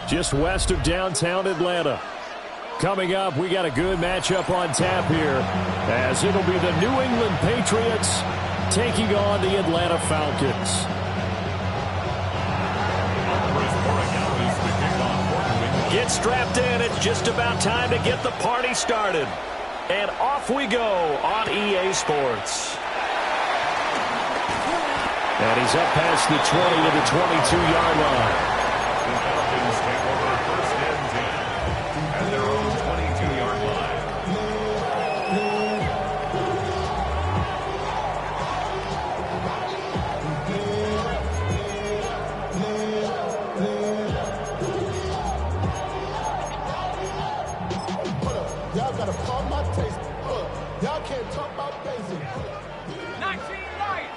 just west of downtown Atlanta. Coming up, we got a good matchup on tap here, as it'll be the New England Patriots taking on the Atlanta Falcons. Get strapped in. It's just about time to get the party started. And off we go on EA Sports. And he's up past the 20 to the 22-yard line. The Falcons take over first and 10 at their own 22-yard line. Y'all got to pump my taste. Y'all can't talk about basic. 19 Lions.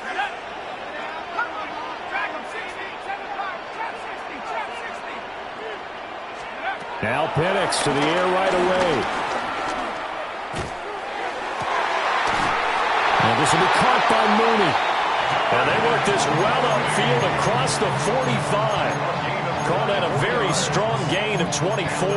Set up. Drag him 60, 75, trap 60, trap 60. Now Penix to the air right away. And this will be caught by Mooney. And they work this well upfield across the 45. Called that a very strong gain of 24.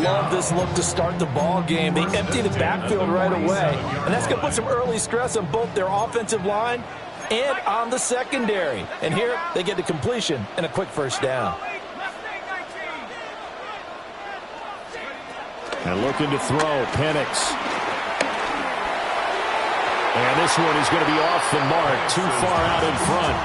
Love this look to start the ball game. They empty the backfield right away, and that's going to put some early stress on both their offensive line and on the secondary. And here they get the completion and a quick first down. And looking to throw, Penix. And this one is going to be off the mark, too far out in front.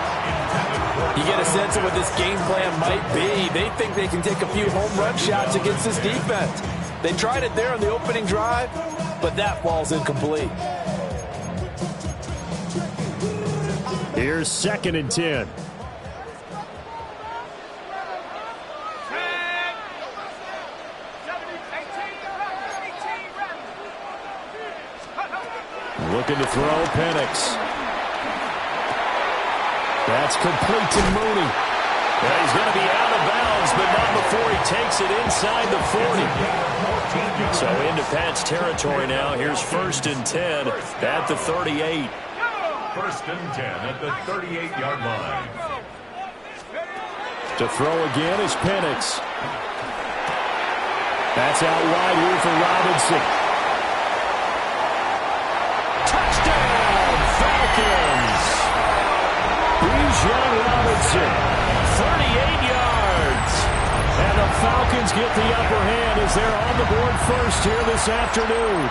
You get a sense of what this game plan might be. They think they can take a few home run shots against this defense. They tried it there on the opening drive, but that ball's incomplete. Here's 2nd and 10. Looking to throw, Penix. That's complete to Mooney. Yeah, he's going to be out of bounds, but not before he takes it inside the 40. So into Pat's territory now. Here's 1st and 10 at the 38. 1st and 10 at the 38-yard line. To throw again is Penix. That's out wide here for Robinson. Touchdown, Falcons! Bijan Robinson, 38 yards. And the Falcons get the upper hand as they're on the board first here this afternoon.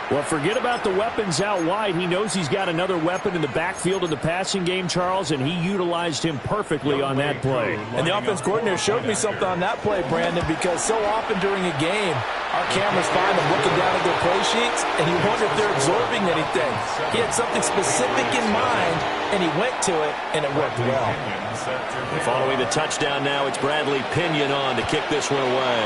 Well, forget about the weapons out wide. He knows he's got another weapon in the backfield in the passing game, Charles, and he utilized him perfectly on that play. And the offense coordinator showed me something on that play, Brandon, because so often during a game, our cameras find them looking down at their play sheets, and you wonder if they're absorbing anything. He had something specific in mind, and he went to it, and it worked well. Following the touchdown now, it's Bradley Pinion on to kick this one away.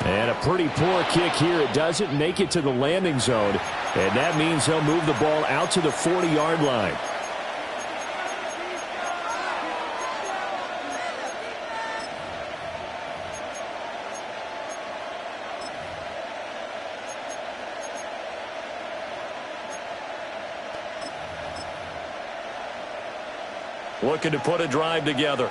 And a pretty poor kick here. It doesn't make it to the landing zone, and that means they'll move the ball out to the 40-yard line. Looking to put a drive together.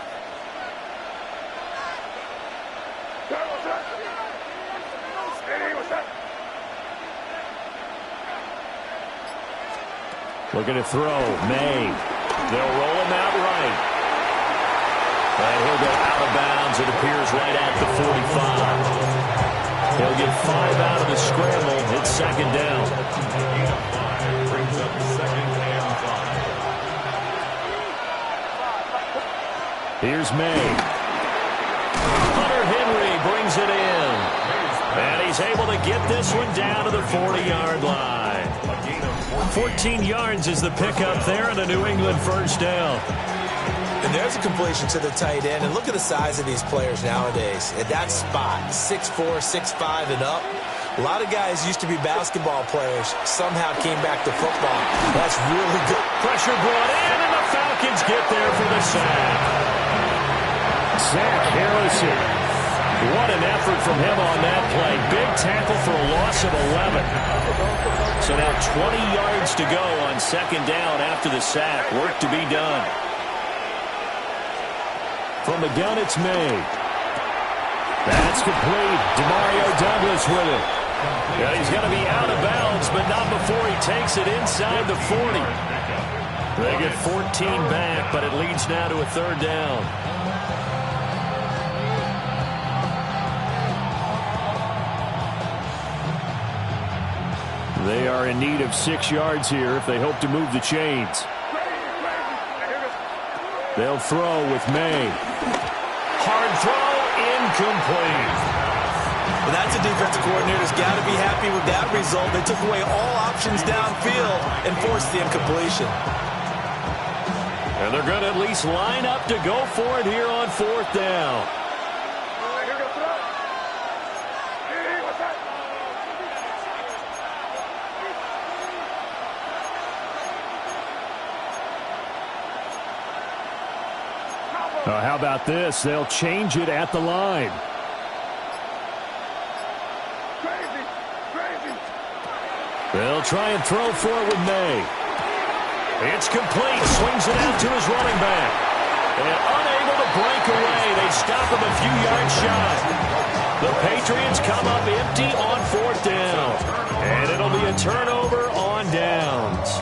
Looking to throw. May. They'll roll him out right. And he'll go out of bounds. It appears right at the 45. He'll get 5 out of the scramble. It's 2nd down. Brings up 2nd and 5. Here's May. Hunter Henry brings it in. And he's able to get this one down to the 40-yard line. 14 yards is the pickup there and a New England first down. And there's a completion to the tight end. And look at the size of these players nowadays. At that spot, 6'4", 6'5", and up. A lot of guys used to be basketball players, somehow came back to football. That's really good. Pressure brought in, and the Falcons get there for the sack. Zach Harrison What an effort from him on that play. Big tackle for a loss of 11. So now 20 yards to go on second down after the sack. Work to be done. From the gun, it's May. That's complete. Demario Douglas with it. Yeah, he's going to be out of bounds, but not before he takes it inside the 40. They get 14 back, but it leads now to a third down. They are in need of 6 yards here if they hope to move the chains. They'll throw with May. Hard throw, incomplete. Well, that's a defensive coordinator's got to be happy with that result. They took away all options downfield and forced the incompletion. And they're going to at least line up to go for it here on fourth down. How about this? They'll change it at the line. They'll try and throw for it with May. It's complete. Swings it out to his running back. And unable to break away. They stop him a few yards shy. The Patriots come up empty on fourth down. And it'll be a turnover on downs.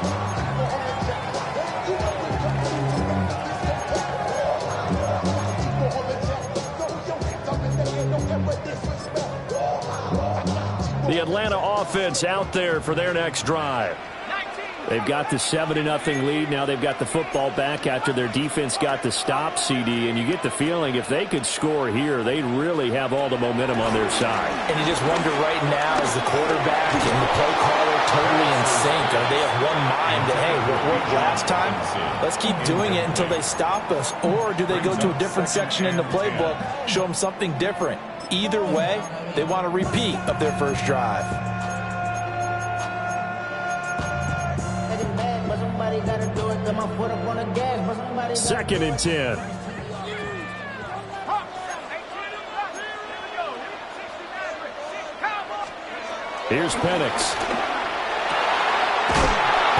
The Atlanta offense out there for their next drive. They've got the 7-0 lead. Now they've got the football back after their defense got the stop, CD. And you get the feeling if they could score here, they'd really have all the momentum on their side. And you just wonder right now, is the quarterback and the play caller totally in sync? Are they of one mind that, hey, what worked last time? Let's keep doing it until they stop us. Or do they go to a different section in the playbook, show them something different? Either way, they want a repeat of their first drive. Second and 10. Here's Penix.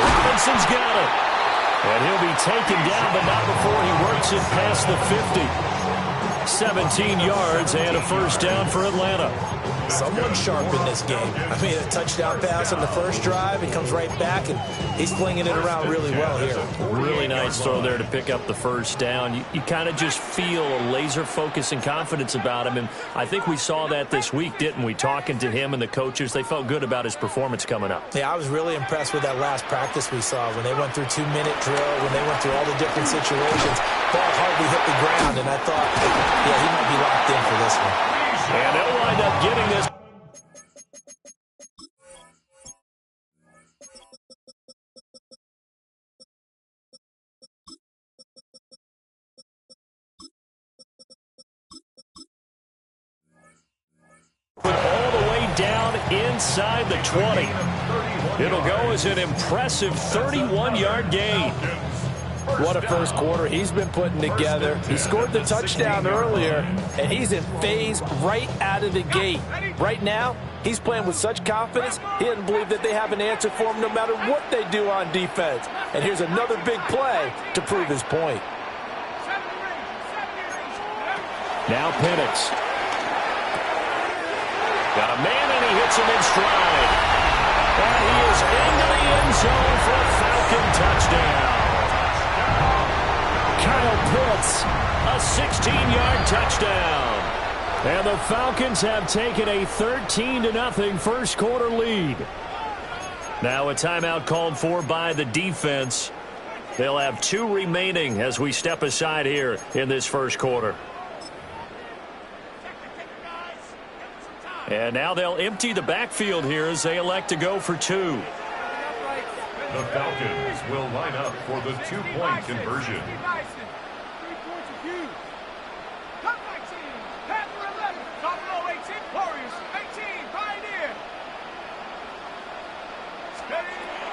Robinson's got it. And he'll be taken down, but not before he works it past the 50. 17 yards and a first down for Atlanta. Someone sharp in this game. I mean, a touchdown pass on the first drive. It comes right back, and he's flinging it around really well here. Really nice throw there to pick up the first down. You kind of just feel a laser focus and confidence about him, and I think we saw that this week, didn't we? Talking to him and the coaches, they felt good about his performance coming up. Yeah, I was really impressed with that last practice we saw when they went through 2-minute drill, when they went through all the different situations. Ball hardly hit the ground, and I thought, yeah, he might be locked in for this one. And they'll wind up getting this. All the way down inside the 20. It'll go as an impressive 31-yard gain. What a first quarter he's been putting together. He scored the touchdown earlier, and he's in phase right out of the gate. Right now, he's playing with such confidence, he doesn't believe that they have an answer for him no matter what they do on defense. And here's another big play to prove his point. Now Penix. Got a man, and he hits him in stride. And he is into the end zone for a Falcon touchdown. Kyle Pitts, a 16-yard touchdown. And the Falcons have taken a 13-0 first quarter lead. Now a timeout called for by the defense. They'll have 2 remaining as we step aside here in this first quarter. And now they'll empty the backfield here as they elect to go for 2. The Falcons will line up for the 2-point conversion.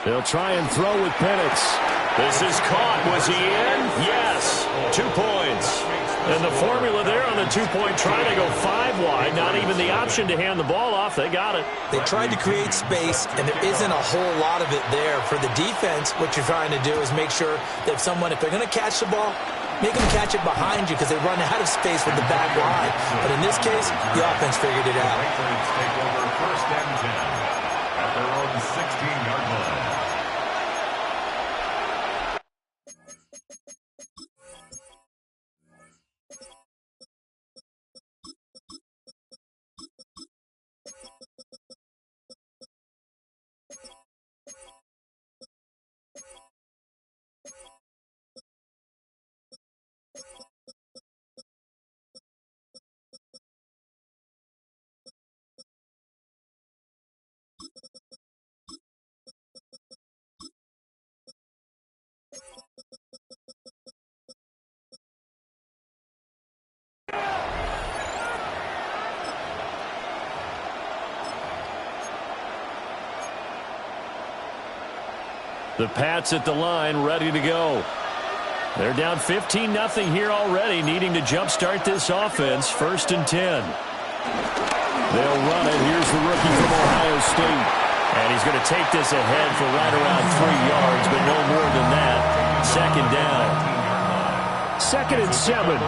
They'll try and throw with Penix. This is caught. Was he in? Yes. 2 points. And the formula there on the two-point try to go 5 wide. Not even the option to hand the ball off. They got it. They tried to create space, and there isn't a whole lot of it there. For the defense, what you're trying to do is make sure that if they're going to catch the ball, make them catch it behind you because they run out of space with the back line. But in this case, the offense figured it out. Patriots take over first and 10 at their own 16-yard line. The Pats at the line, ready to go. They're down 15-0 here already, needing to jumpstart this offense. First and 10. They'll run it. Here's the rookie from Ohio State. And he's going to take this ahead for right around 3 yards, but no more than that. Second down. Second and 7.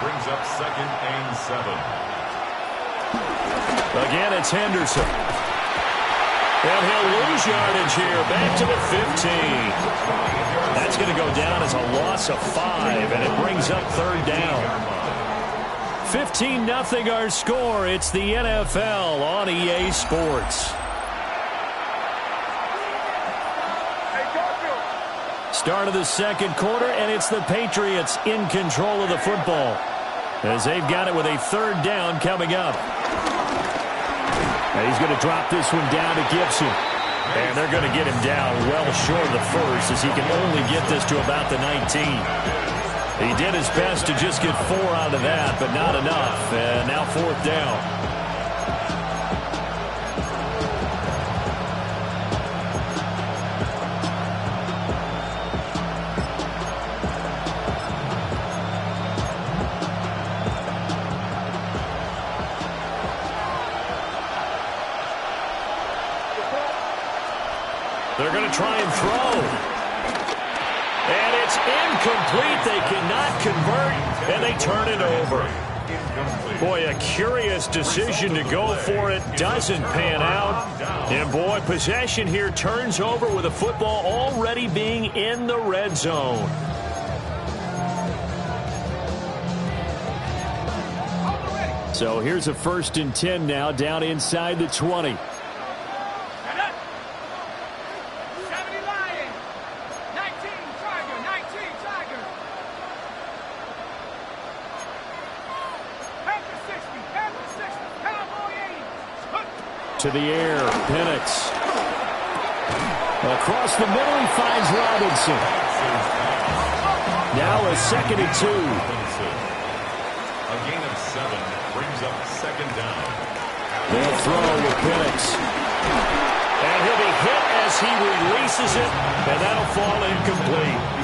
Brings up second and 7. Again, it's Henderson. And he'll lose yardage here, back to the 15. That's going to go down as a loss of 5, and it brings up third down. 15-0 our score. It's the NFL on EA Sports. Start of the second quarter, and it's the Patriots in control of the football as they've got it with a third down coming up. And he's going to drop this one down to Gibson. And they're going to get him down well short of the first as he can only get this to about the 19. He did his best to just get 4 out of that, but not enough. And now fourth down. They're going to try and throw. And it's incomplete. They cannot convert, and they turn it over. Boy, a curious decision to go for it. Doesn't pan out. And, boy, possession here turns over with the football already being in the red zone. So here's a first and 10 now, down inside the 20. To the air, Penix. Across the middle, he finds Robinson. Now a second and 2. A gain of 7 brings up second down. They'll throw with Penix. And he'll be hit as he releases it, and that'll fall incomplete.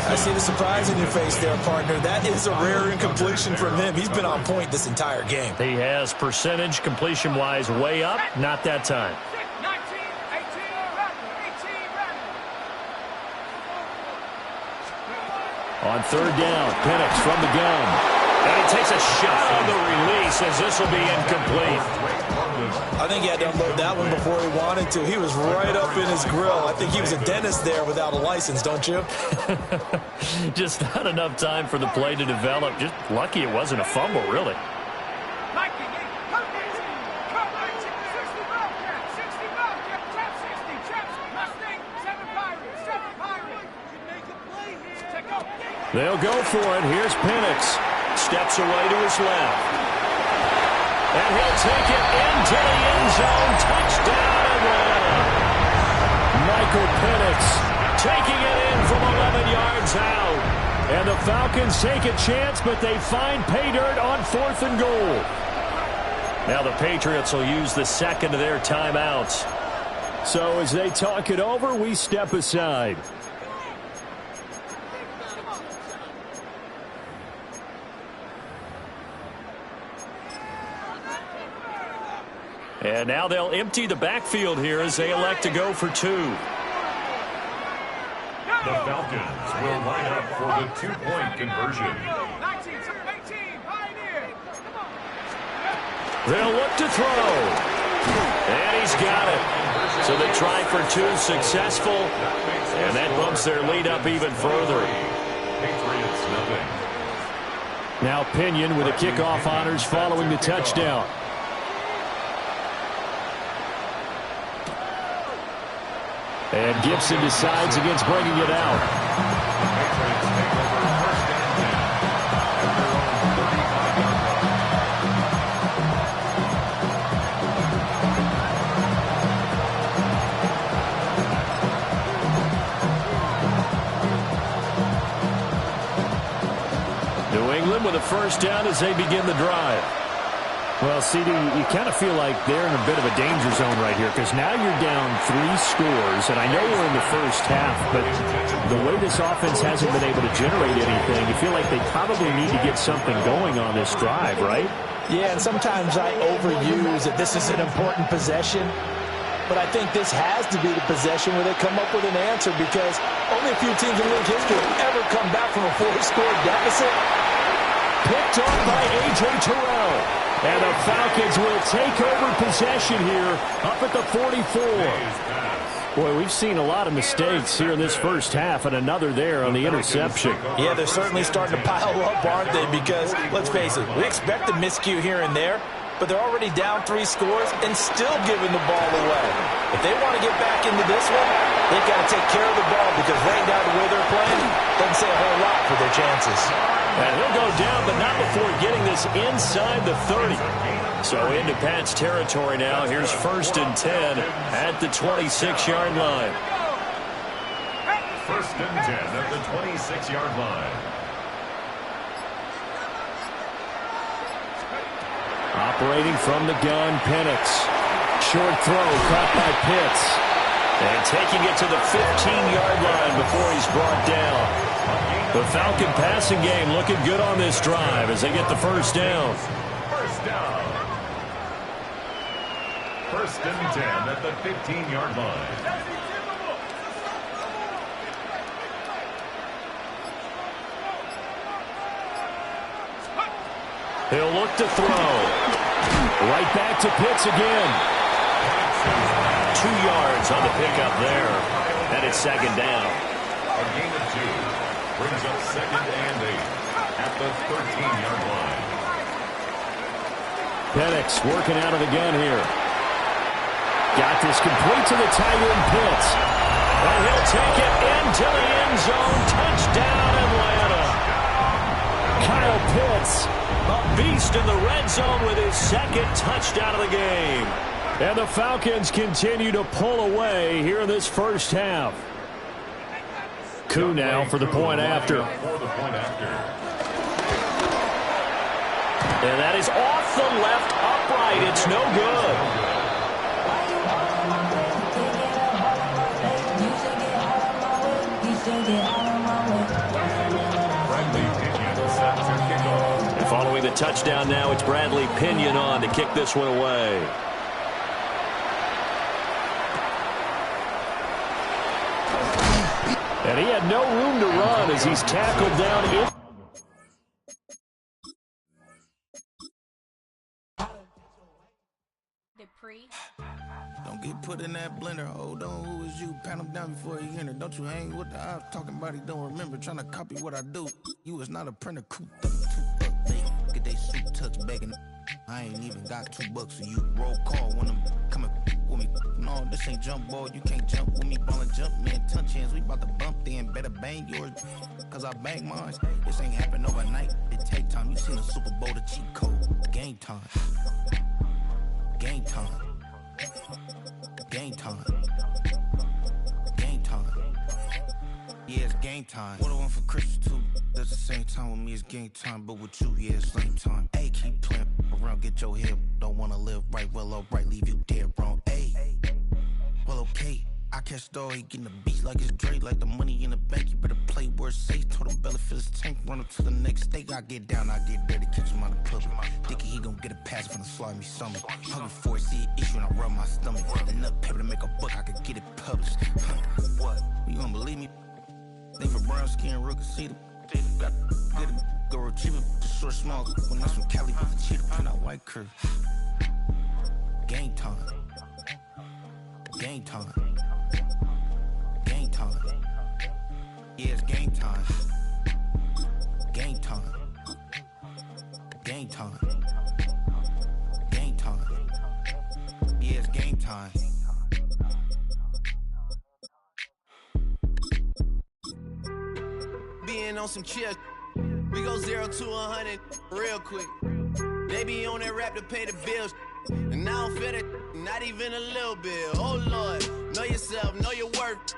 I see the surprise in your face there, partner. That is a rare incompletion from him. He's been on point this entire game. He has percentage completion-wise way up. Not that time. 19, 18, On third down, Penix from the gun. And he takes a shot on the release as this will be incomplete. I think he had to unload that one before he wanted to. He was right up in his grill. I think he was a dentist there without a license, don't you? Just not enough time for the play to develop. Just lucky it wasn't a fumble, really. They'll go for it. Here's Penix. Steps away to his left. And he'll take it into the end zone. Touchdown Atlanta. Michael Penix taking it in from 11 yards out. And the Falcons take a chance, but they find pay dirt on 4th and goal. Now the Patriots will use the second of their timeouts. So as they talk it over, we step aside. And now they'll empty the backfield here as they elect to go for 2. The Falcons will line up for the 2-point conversion. 19, 18, Pioneer. They'll look to throw. And he's got it. So they try for 2, successful. And that bumps their lead up even further. Patriots nothing. Now Pinion with the kickoff honors following the touchdown. And Gibson decides against bringing it out. Patriots take over first and 10 at their own 35-yard line. New England with a first down as they begin the drive. Well, CD, you kind of feel like they're in a bit of a danger zone right here because now you're down 3 scores, and I know we're in the first half, but the way this offense hasn't been able to generate anything, you feel like they probably need to get something going on this drive, right? Yeah, and sometimes I overuse that this is an important possession, but I think this has to be the possession where they come up with an answer because only a few teams in league history have ever come back from a 4-score deficit. Picked off by A.J. Terrell. And the Falcons will take over possession here up at the 44. Boy, we've seen a lot of mistakes here in this first half, and another there on the interception. Yeah, they're certainly starting to pile up, aren't they? Because, let's face it, we expect a miscue here and there, but they're already down 3 scores and still giving the ball away. If they want to get back into this one, they've got to take care of the ball because right now the way they're playing doesn't say a whole lot for their chances. And he'll go down, but not before getting this inside the 30. So into Pat's territory now. Here's first and 10 at the 26-yard line. First and 10 at the 26-yard line. Operating from the gun, Penix. Short throw caught by Pitts. And taking it to the 15-yard line before he's brought down. The Falcon passing game looking good on this drive as they get the first down. First down. First and 10 at the 15-yard line. He'll look to throw. Right back to Pitts again. 2 yards on the pickup there. And it's second down. A gain of 2. Brings up second and 8 at the 13-yard line. Penix working out of the gun here. Got this complete to the tight end Pitts. And he'll take it into the end zone. Touchdown Atlanta. Kyle Pitts, a beast in the red zone with his second touchdown of the game. And the Falcons continue to pull away here in this first half. Koo now for the point after. And that is off the left upright. It's no good. And following the touchdown now, it's Bradley Pinion on to kick this one away. And he had no room to run as he's tackled down in. Don't get put in that blender. Hold on, who is you? Pat him down before he enter. Don't you hang with the ops talking about he don't remember. Trying to copy what I do. You was not a printer. Cooped up, too up. They get they suit touch begging. I ain't even got $2 for you. Roll call when I'm coming with me. No, this ain't jump ball. You can't jump with me. Ball and jump, man. Touch hands. We about to bump then. Better bang yours. Cause I bang mine. This ain't happen overnight. It take time. You seen the Super Bowl, the cheat code. Game time. Game time. Game time. Game time. Yeah, it's game time. What I want for Christmas too. That's the same time with me, it's game time. But with you, yeah, it's same time. Hey, keep playing around, get your head. Don't wanna live right, well, alright, leave you dead wrong. Hey, well, okay. I catch the dog, he getting the beat like it's Dre, like the money in the bank. You better play where it's safe. Told him belly fill his tank, run up to the next stake. I get down, I get dirty, catch him on the public. Dicky, he gon' get a pass from the slaughter me stomach. Hungry for it, see it issue and I rub my stomach. Enough paper to make a book, I could get it published. What? You don't believe me? Think for brown skin, real can see the got get it, go retrieve it, short small. When that's from Cali, put the cheetah print out white curve. Game time. Game time. Game time. Yeah, it's game time. Game time. Game time. Game time. Yeah, it's game time. Being on some chill, we go 0 to 100 real quick. They be on that rap to pay the bills, and I don't feel that, not even a little bit. Oh Lord, know yourself, know your worth.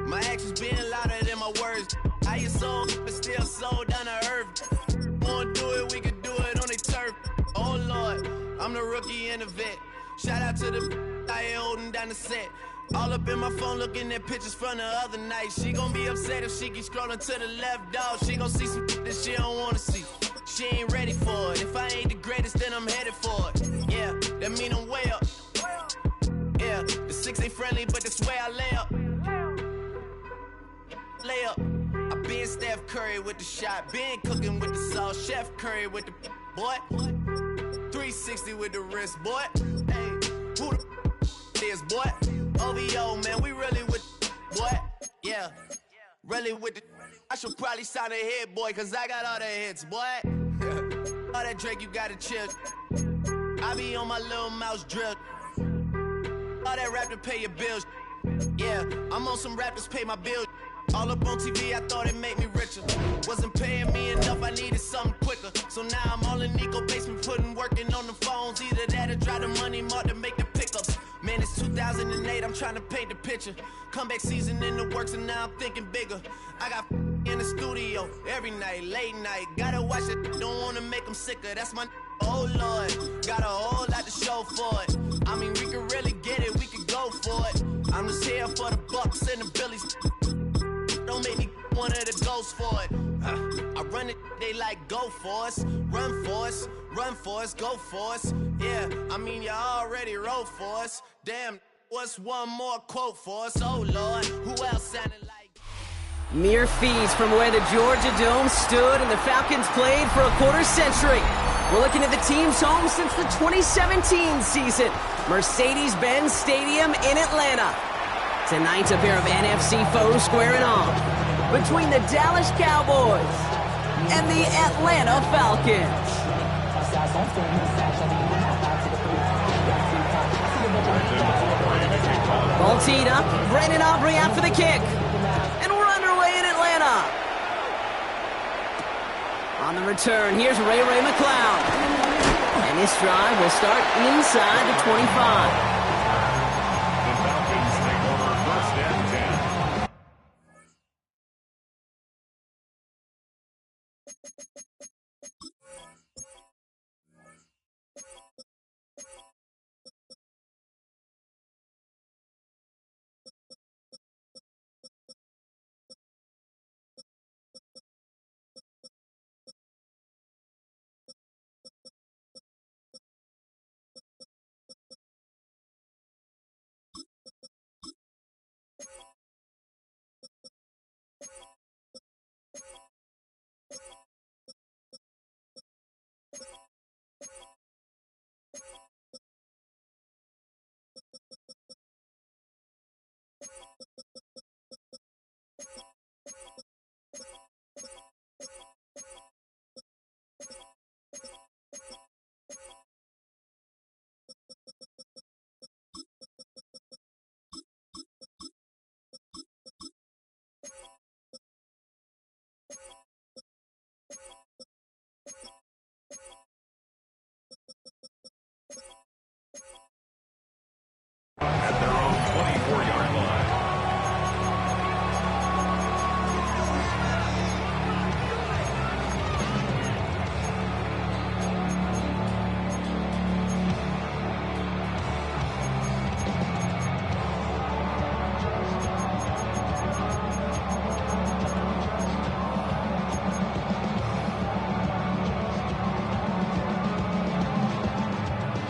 My actions being louder than my words. How you sold, but still sold down to earth. Wanna do it, we can do it on the turf. Oh Lord, I'm the rookie and the vet. Shout out to the I ain't holding down the set. All up in my phone looking at pictures from the other night. She gon' be upset if she keep scrolling to the left, dog. She gon' see some that she don't wanna see. She ain't ready for it. If I ain't the greatest, then I'm headed for it. Yeah, that mean I'm way up. Yeah, the 6 ain't friendly, but that's where I lay up. Lay up. I been Steph Curry with the shot. Been cooking with the sauce. Chef Curry with the boy. 360 with the wrist, boy. Hey, who the is, boy? OVO, man, we really with boy. Yeah, really with the. I should probably sign a hit, boy, cause I got all the hits, boy. All that Drake, you gotta chill. I be on my little mouse drip. All that rap to pay your bills. Yeah, I'm on some rappers pay my bills. All up on TV, I thought it made me richer. Wasn't paying me enough, I needed something quicker. So now I'm all in Nico basement, working on the phones. Either that or drive the money mark to make the pickups. Man, it's 2008, I'm trying to paint the picture. Comeback season in the works and now I'm thinking bigger. I got in the studio every night, late night. Gotta watch it, don't wanna make them sicker. That's my oh Lord, got a whole lot to show for it. I mean, we can really get it, we can go for it. I'm just here for the Bucks and the Billies. Don't make me one of the ghosts for it. I run it, they like go for us. Run for us, run for us, go for us. Yeah, I mean you already wrote for us. Damn, what's one more quote for us? Oh Lord, who else sounded like? Mere feeds from where the Georgia Dome stood and the Falcons played for a quarter century. We're looking at the team's home since the 2017 season. Mercedes-Benz Stadium in Atlanta. Tonight's a pair of NFC foes squaring off between the Dallas Cowboys and the Atlanta Falcons. Ball teed up, Brandon Aubrey out for the kick. And we're underway in Atlanta. On the return, here's Ray McCloud. And this drive will start inside the 25.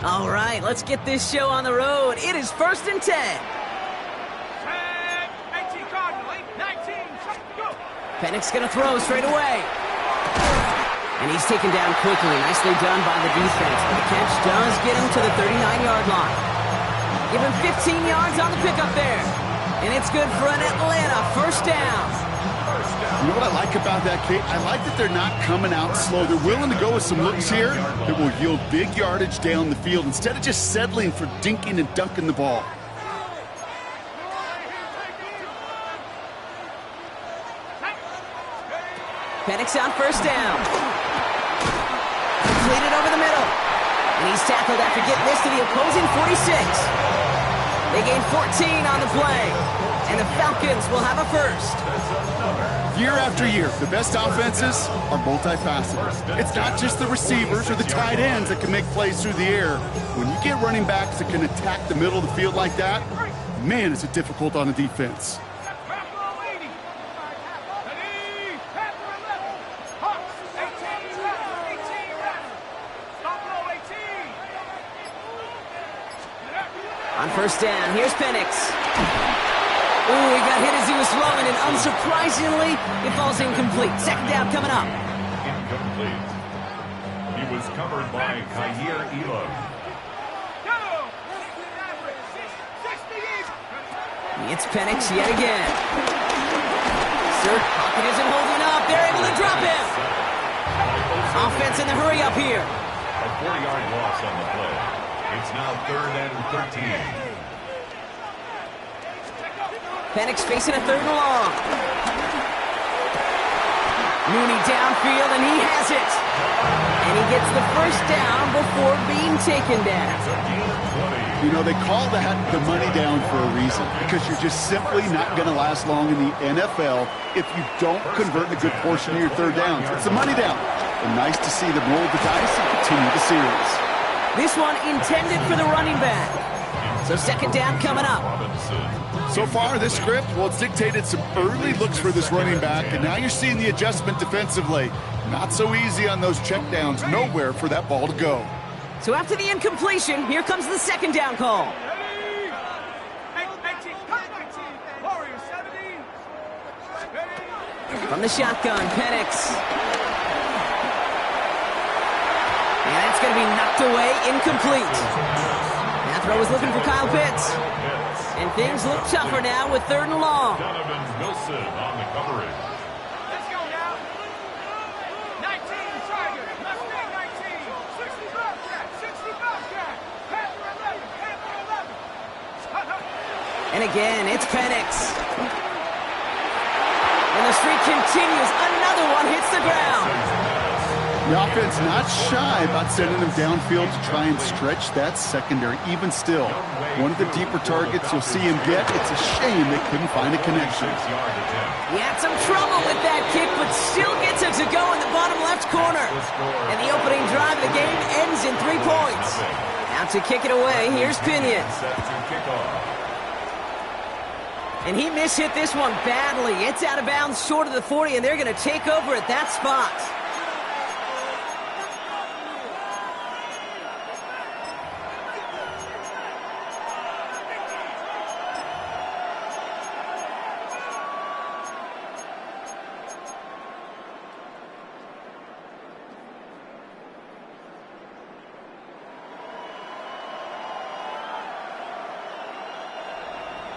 All right, let's get this show on the road. It is 1st and 10. 18 Cardinal, 19, go. Penix going to throw straight away. And he's taken down quickly. Nicely done by the defense. But the catch does get him to the 39-yard line. Give him 15 yards on the pickup there. And it's good for an Atlanta first down. You know what I like about that, Kate? I like that they're not coming out slow. They're willing to go with some looks here that will yield big yardage down the field instead of just settling for dinking and dunking the ball. Penix on first down. Completed over the middle. And he's tackled after getting this to the opposing 46. They gain 14 on the play. And the Falcons will have a first. Year after year, the best offenses are multifaceted. It's not just the receivers or the tight ends that can make plays through the air. When you get running backs that can attack the middle of the field like that, man, is it difficult on the defense. On first down, here's Penix. Ooh, he got hit as he was throwing, and unsurprisingly, it falls incomplete. Second down coming up. Incomplete. He was covered by Kyer Elam. It's Penix yet again. Sir, pocket isn't holding up. They're able to drop him. Offense in the hurry up here. A 40-yard loss on the play. It's now 3rd and 13. Penix facing a 3rd and long. Mooney downfield, and he has it. And he gets the first down before being taken down. You know, they call that the money down for a reason, because you're just simply not going to last long in the NFL if you don't convert a good portion of your third downs. It's a money down. And nice to see them roll the dice and continue the series. This one intended for the running back. So second down coming up. So far, this script, well, it's dictated some early looks for this running back, and now you're seeing the adjustment defensively. Not so easy on those checkdowns. Nowhere for that ball to go. So after the incompletion, here comes the second down call. From the shotgun, Penix. And it's going to be knocked away, incomplete. That throw was looking for Kyle Pitts. And things look tougher now with 3rd and long. Donovan Wilson on the coverage. Let's go now. 19, Tiger. Left wing, 19. 60 Bobcat. 60 Bobcat. Panther 11. Panther 11. And again, it's Penix. And the streak continues. Another one hits the ground. The offense not shy about sending them downfield to try and stretch that secondary. Even still, one of the deeper targets you'll see him get. It's a shame they couldn't find a connection. He had some trouble with that kick, but still gets it to go in the bottom left corner. And the opening drive of the game ends in 3 points. Now to kick it away, here's Pinion. And he mishit this one badly. It's out of bounds short of the 40, and they're going to take over at that spot.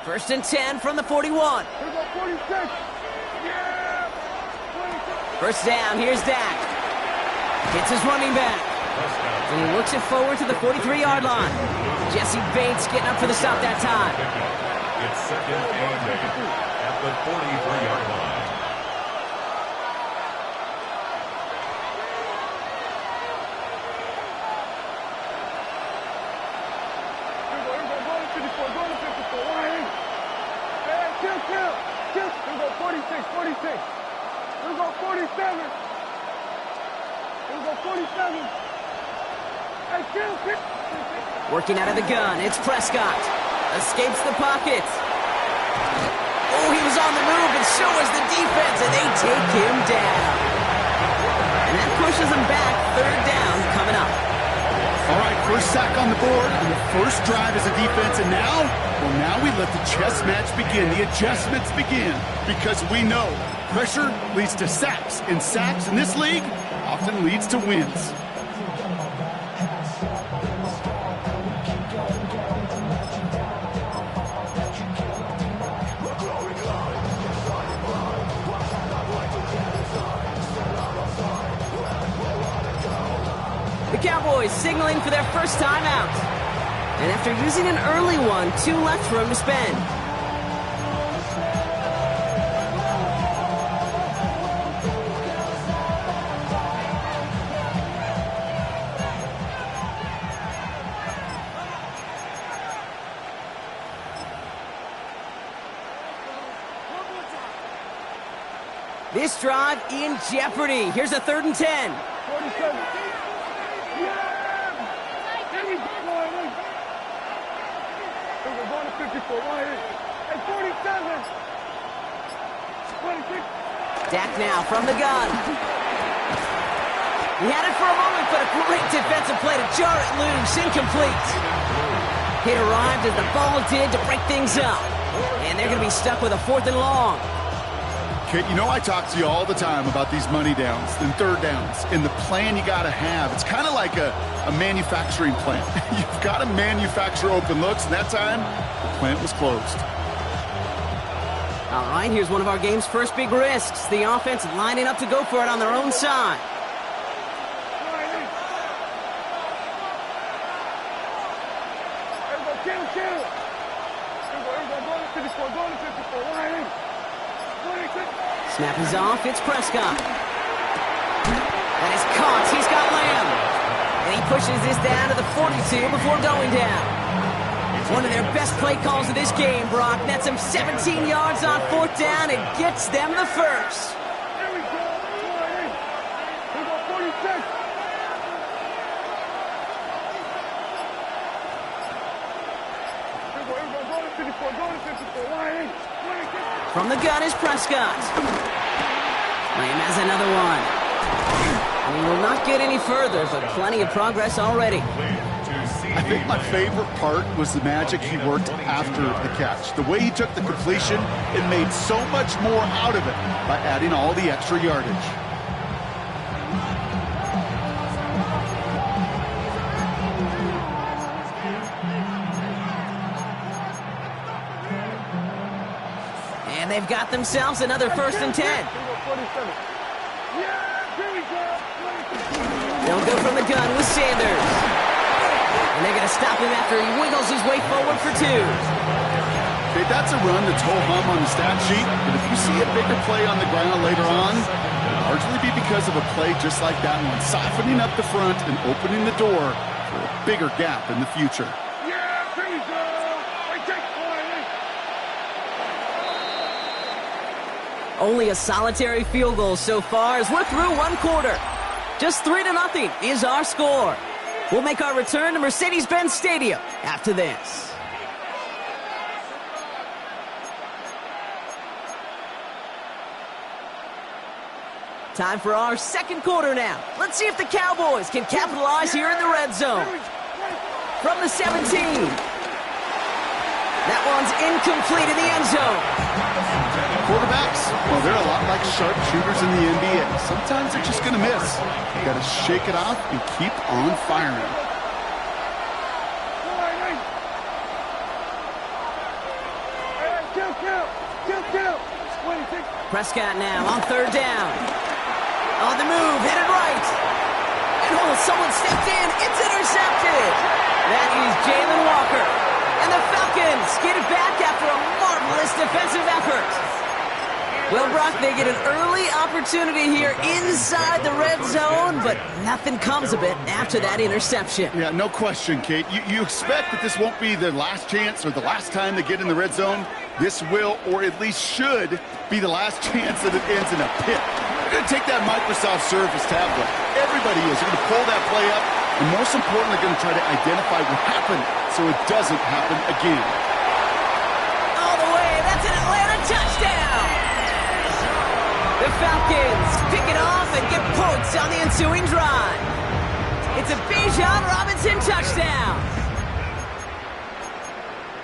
First and 10 from the 41. First down, here's Dak. Hits his running back. And he looks it forward to the 43-yard line. Jesse Bates getting up for the stop that time. It's 2nd and 8 at the 43-yard line. Working out of the gun, it's Prescott. Escapes the pocket. Oh, he was on the move, and so was the defense, and they take him down. And that pushes him back. 3rd down coming up. All right, first sack on the board and the first drive as a defense, and now we let the chess match begin, the adjustments begin, because we know pressure leads to sacks, and sacks in this league often leads to wins. The Cowboys signaling for their first time out. And after using an early one, 2 left for him to spend. This drive in jeopardy. Here's a 3rd and 10. 47. We're going to 54. Hey, 47. 26. Dak now from the gun. He had it for a moment, but a great defensive play to jar it loose. Incomplete. It arrived as the ball did to break things up. And they're going to be stuck with a 4th and long. Kit, you know I talk to you all the time about these money downs and 3rd downs and the plan you got to have. It's kind of like a manufacturing plant. You've got to manufacture open looks, and that time, the plant was closed. All right, here's one of our game's first big risks. The offense lining up to go for it on their own side. Snap is off, it's Prescott. That is caught, he's got Lamb. And he pushes this down to the 42 before going down. One of their best play calls of this game, Brock. Nets him 17 yards on 4th down and gets them the first. There we go. We got 46. Go to 54. Go to 54. Why? From the gun is Prescott. Lamb has another one. And he will not get any further, but plenty of progress already. I think my favorite part was the magic he worked after the catch. The way he took the completion and made so much more out of it by adding all the extra yardage. And they've got themselves another 1st and 10. They'll go from the gun with Sanders. And they're going to stop him after he wiggles his way forward for 2. Okay, that's a run that's ho-hum on the stat sheet, but if you see a bigger play on the ground later on, it'll largely be because of a play just like that one, softening up the front and opening the door for a bigger gap in the future. Only a solitary field goal so far as we're through 1 quarter. Just 3-0 is our score. We'll make our return to Mercedes-Benz Stadium after this. Time for our 2nd quarter now. Let's see if the Cowboys can capitalize here in the red zone. From the 17. That one's incomplete in the end zone. Quarterbacks, well, they're a lot like sharpshooters in the NBA. Sometimes they're just going to miss. You got to shake it off and keep on firing. Prescott now on 3rd down. On the move, headed right. And someone stepped in. It's intercepted. That is Jalen Walker. And the Falcons get it back after a marvelous defensive effort. Well, Brock, they get an early opportunity here inside the red zone, but nothing comes of it after that interception. Yeah, no question, Kate. You expect that this won't be their last chance or the last time they get in the red zone. This will, or at least should, be the last chance that it ends in a pit. They're going to take that Microsoft Surface tablet. Everybody is. They're going to pull that play up, and most importantly, going to try to identify what happened so it doesn't happen again. All the way, that's an Atlanta touchdown! The Falcons pick it off and get points on the ensuing drive. It's a Bijan Robinson touchdown.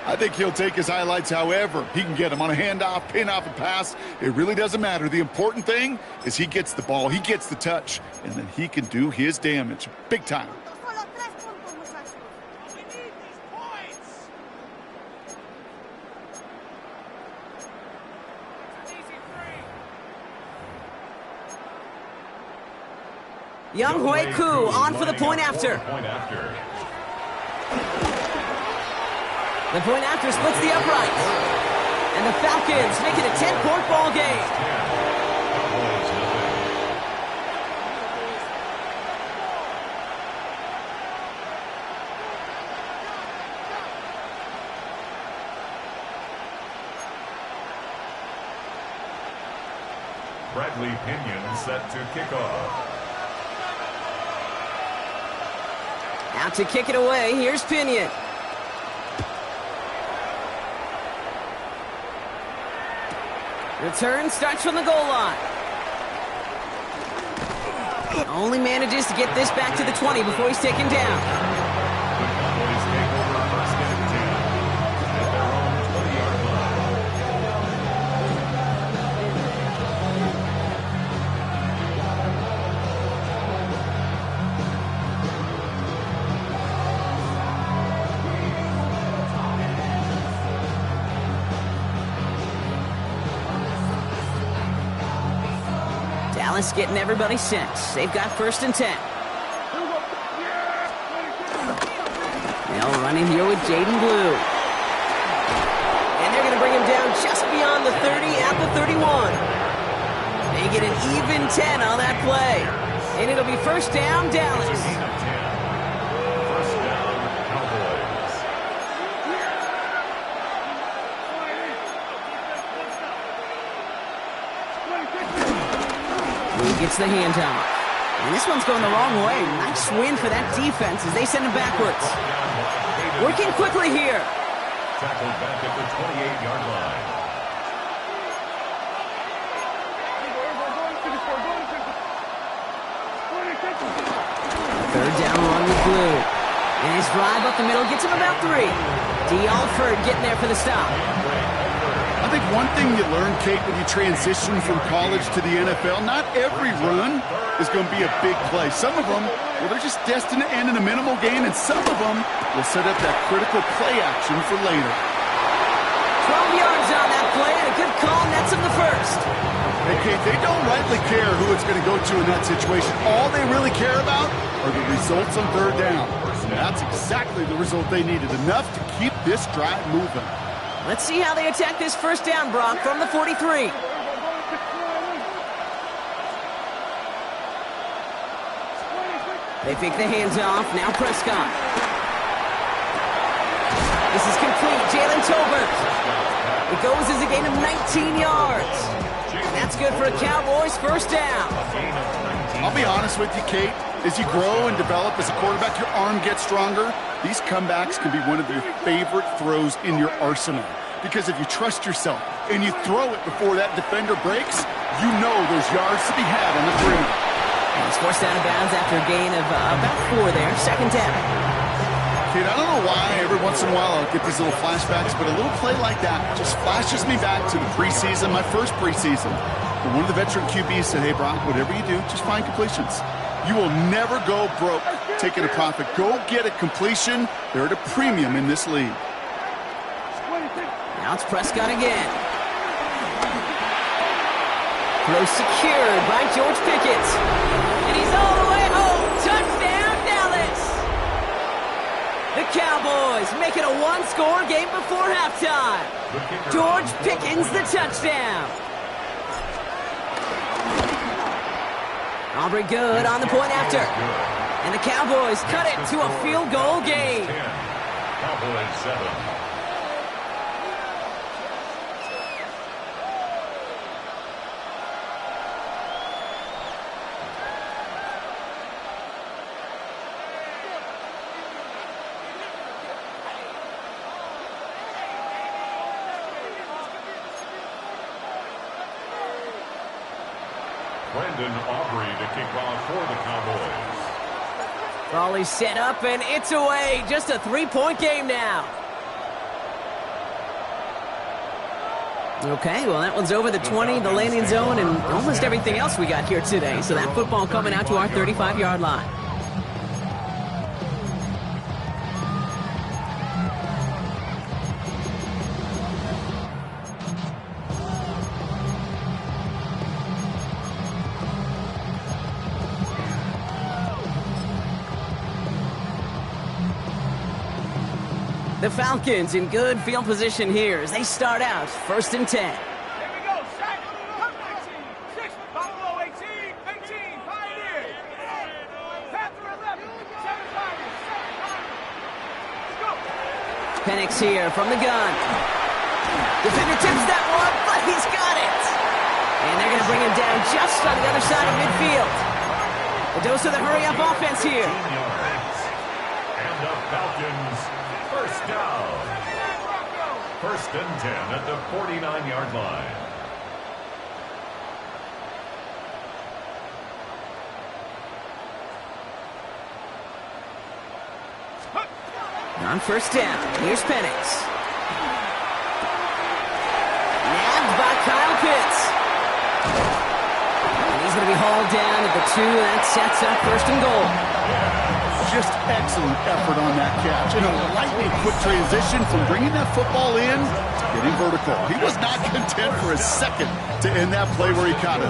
I think he'll take his highlights however he can get them on a handoff, pin off, a pass. It really doesn't matter. The important thing is he gets the ball, he gets the touch, and then he can do his damage. Big time. Young Hui Koo on for the point after. The point after splits the uprights. And the Falcons make it a 10-point ball game. Bradley Pinion set to kick off. Out to kick it away, here's Pinion. Return starts from the goal line. Only manages to get this back to the 20 before he's taken down. The Cowboys take over first and 10 at their own 20-yard line. Dallas getting everybody set. They've got first and 10. They'll run in here with Jaden Blue. And they're going to bring him down just beyond the 30 at the 31. They get an even 10 on that play. And it'll be first down, Dallas. First down, Cowboys. Blue gets the handoff. And this one's going the wrong way. Nice win for that defense as they send him backwards. Working quickly here. Tackled back at the 28-yard line. Third down run with Blue. And his drive up the middle gets him about 3. D. Alford getting there for the stop. I think one thing you learn, Kate, when you transition from college to the NFL, not every run is going to be a big play. Some of them, well, they're just destined to end in a minimal gain, and some of them will set up that critical play action for later. 12 yards on that play, and a good call nets him the first. Hey, Kate, they don't rightly care who it's going to go to in that situation. All they really care about are the results on third down. And that's exactly the result they needed, enough to keep this drive moving. Let's see how they attack this first down, Brock, from the 43. They fake the hands off. Now Prescott. This is complete. Jalen Tolbert. It goes as a gain of 19 yards. That's good for a Cowboys first down. I'll be honest with you, Kate. As you grow and develop as a quarterback, your arm gets stronger. These comebacks can be one of your favorite throws in your arsenal. Because if you trust yourself and you throw it before that defender breaks, you know there's yards to be had on the perimeter. He's forced out of bounds after a gain of about 4 there. Second down. Kate, I don't know why every once in a while I'll get these little flashbacks, but a little play like that just flashes me back to the preseason, my first preseason. And one of the veteran QBs said, hey, Brock, whatever you do, just find completions. You will never go broke taking a profit. Go get a completion. They're at a premium in this league. Now it's Prescott again. Throw secured by George Pickett. And he's all the way home. Touchdown, Dallas. The Cowboys make it a one-score game before halftime. George Pickens the touchdown. Aubrey good on the point after. And the Cowboys cut it to a field goal game. Cowboys 7. Brandon Aubrey to kick off for the Cowboys. Ball is set up, and it's away. Just a three-point game now. Okay, well, that one's over the 20, the landing zone, and almost everything else we got here today. So that football coming out to our 35-yard line. The Falcons in good field position here as they start out 1st and 10. Here we go. Sack. 19. 6. Buffalo 18. 18. Pioneer. Panther 11. 7 Pioneers. 7 Pioneers. Go. Penix here from the gun. Defender tips that one, but he's got it. And they're going to bring him down just on the other side of midfield. A dose of the hurry-up offense here. And the Falcons, first down. 1st and 10 at the 49-yard line. On 1st down, here's Penix. Nabbed by Kyle Pitts. And he's going to be hauled down at the 2, and that sets up 1st and goal. Just excellent effort on that catch. And a lightning quick transition from bringing that football in to getting vertical. He was not content for a second to end that play where he caught it.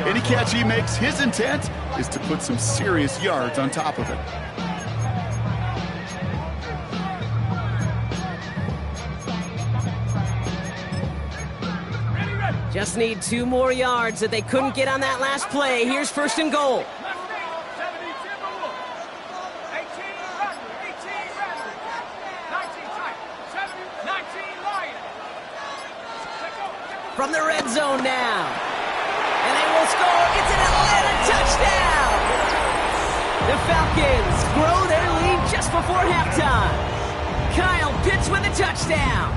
Any catch he makes, his intent is to put some serious yards on top of it. Just need 2 more yards that they couldn't get on that last play. Here's 1st and goal. 19 From the red zone now. And they will score. It's an Atlanta touchdown. The Falcons grow their lead just before halftime. Kyle Pitts with a touchdown.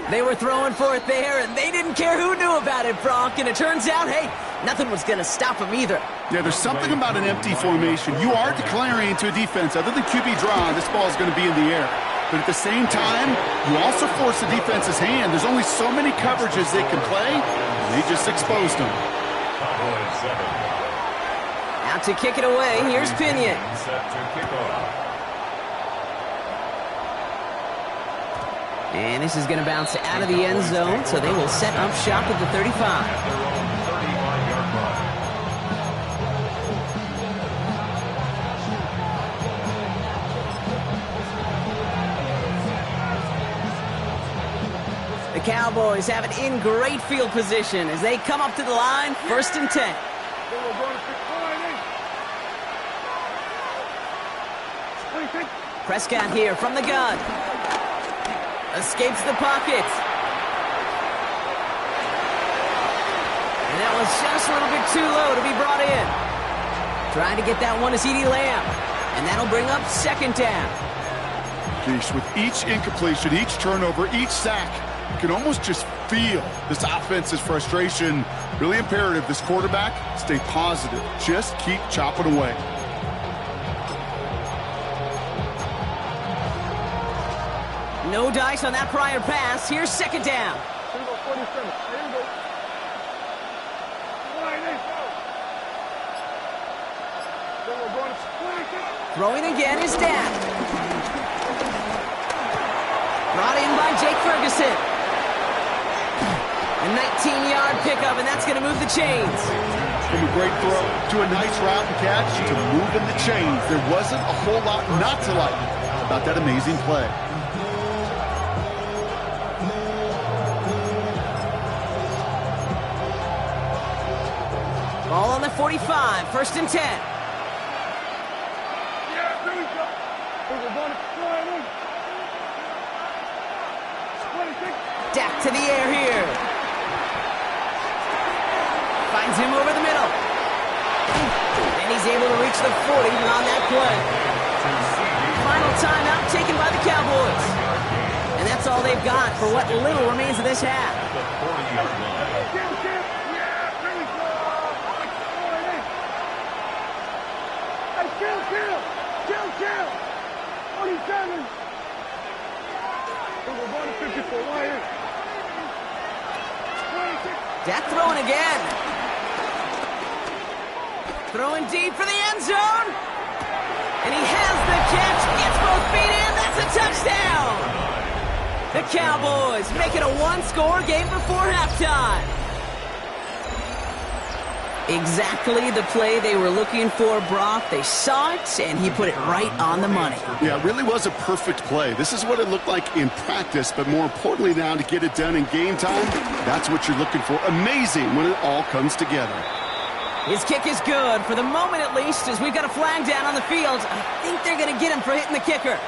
They were throwing for it there, and they didn't care who knew about it, Brock. And it turns out, hey, nothing was going to stop them either. Yeah, there's something about an empty formation. You are declaring to a defense, other than QB draw, this ball is going to be in the air. But at the same time, you also force the defense's hand. There's only so many coverages they can play, and they just exposed them. Out to kick it away, here's Pinion. Set to kick off. And this is going to bounce out of the end zone, so they will set up shop at the 35. At their own 35-yard line. The Cowboys have it in great field position as they come up to the line, 1st and 10. Prescott here from the gun. Escapes the pocket. And that was just a little bit too low to be brought in. Trying to get that one to CeeDee Lamb. And that'll bring up 2nd down. Geesh, with each incompletion, each turnover, each sack, you can almost just feel this offense's frustration. Really imperative, this quarterback, stay positive. Just keep chopping away. No dice on that prior pass. Here's 2nd down. Throwing again is Dan. Brought in by Jake Ferguson. A 19-yard pickup, and that's going to move the chains. From a great throw to a nice route and catch to moving the chains. There wasn't a whole lot not to like about that amazing play. Ball on the 45, 1st and 10. Dak to the air here. Finds him over the middle. And he's able to reach the 40 on that play. Final timeout taken by the Cowboys. And that's all they've got for what little remains of this half. Dak throwing again. Throwing deep for the end zone. And he has the catch. Gets both feet in. That's a touchdown. The Cowboys make it a one-score game before halftime. Exactly the play they were looking for, Brock. They saw it, and he put it right on the money. Yeah, it really was a perfect play. This is what it looked like in practice, but more importantly now to get it done in game time, that's what you're looking for. Amazing when it all comes together. His kick is good, for the moment at least, as we've got a flag down on the field. I think they're going to get him for hitting the kicker.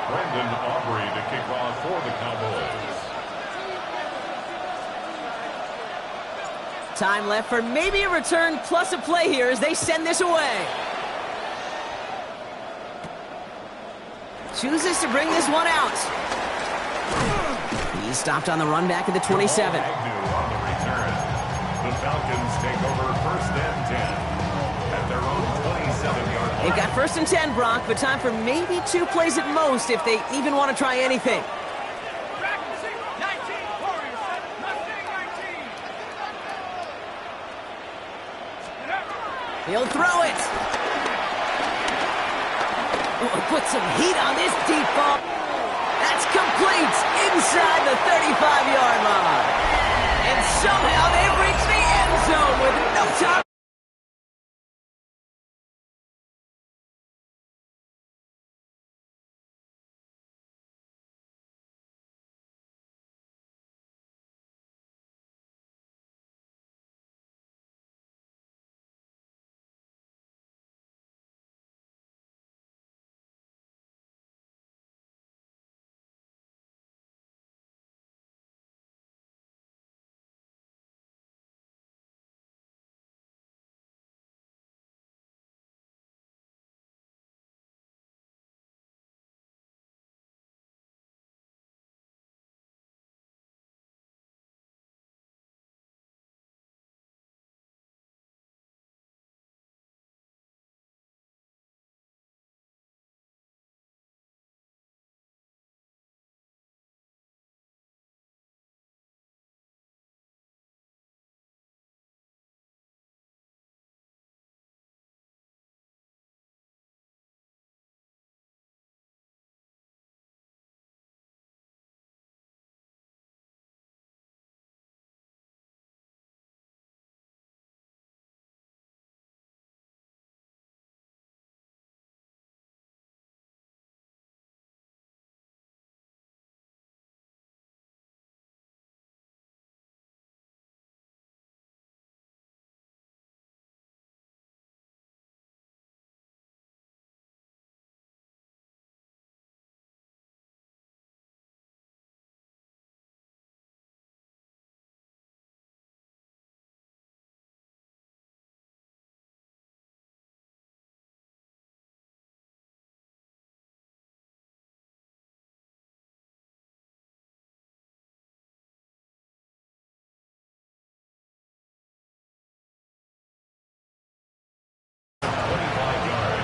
Brendan Aubrey to kick off for the Cowboys. Time left for maybe a return plus a play here as they send this away. Chooses to bring this one out. He's stopped on the run back at the 27. Agnew on the return. The Falcons take over 1st and 10 at their own 27-yard line. They've got 1st and 10, Brock, but time for maybe 2 plays at most if they even want to try anything. He'll throw it. Oh, put some heat on this deep ball. That's complete inside the 35-yard line. And somehow they've reached the end zone with no time.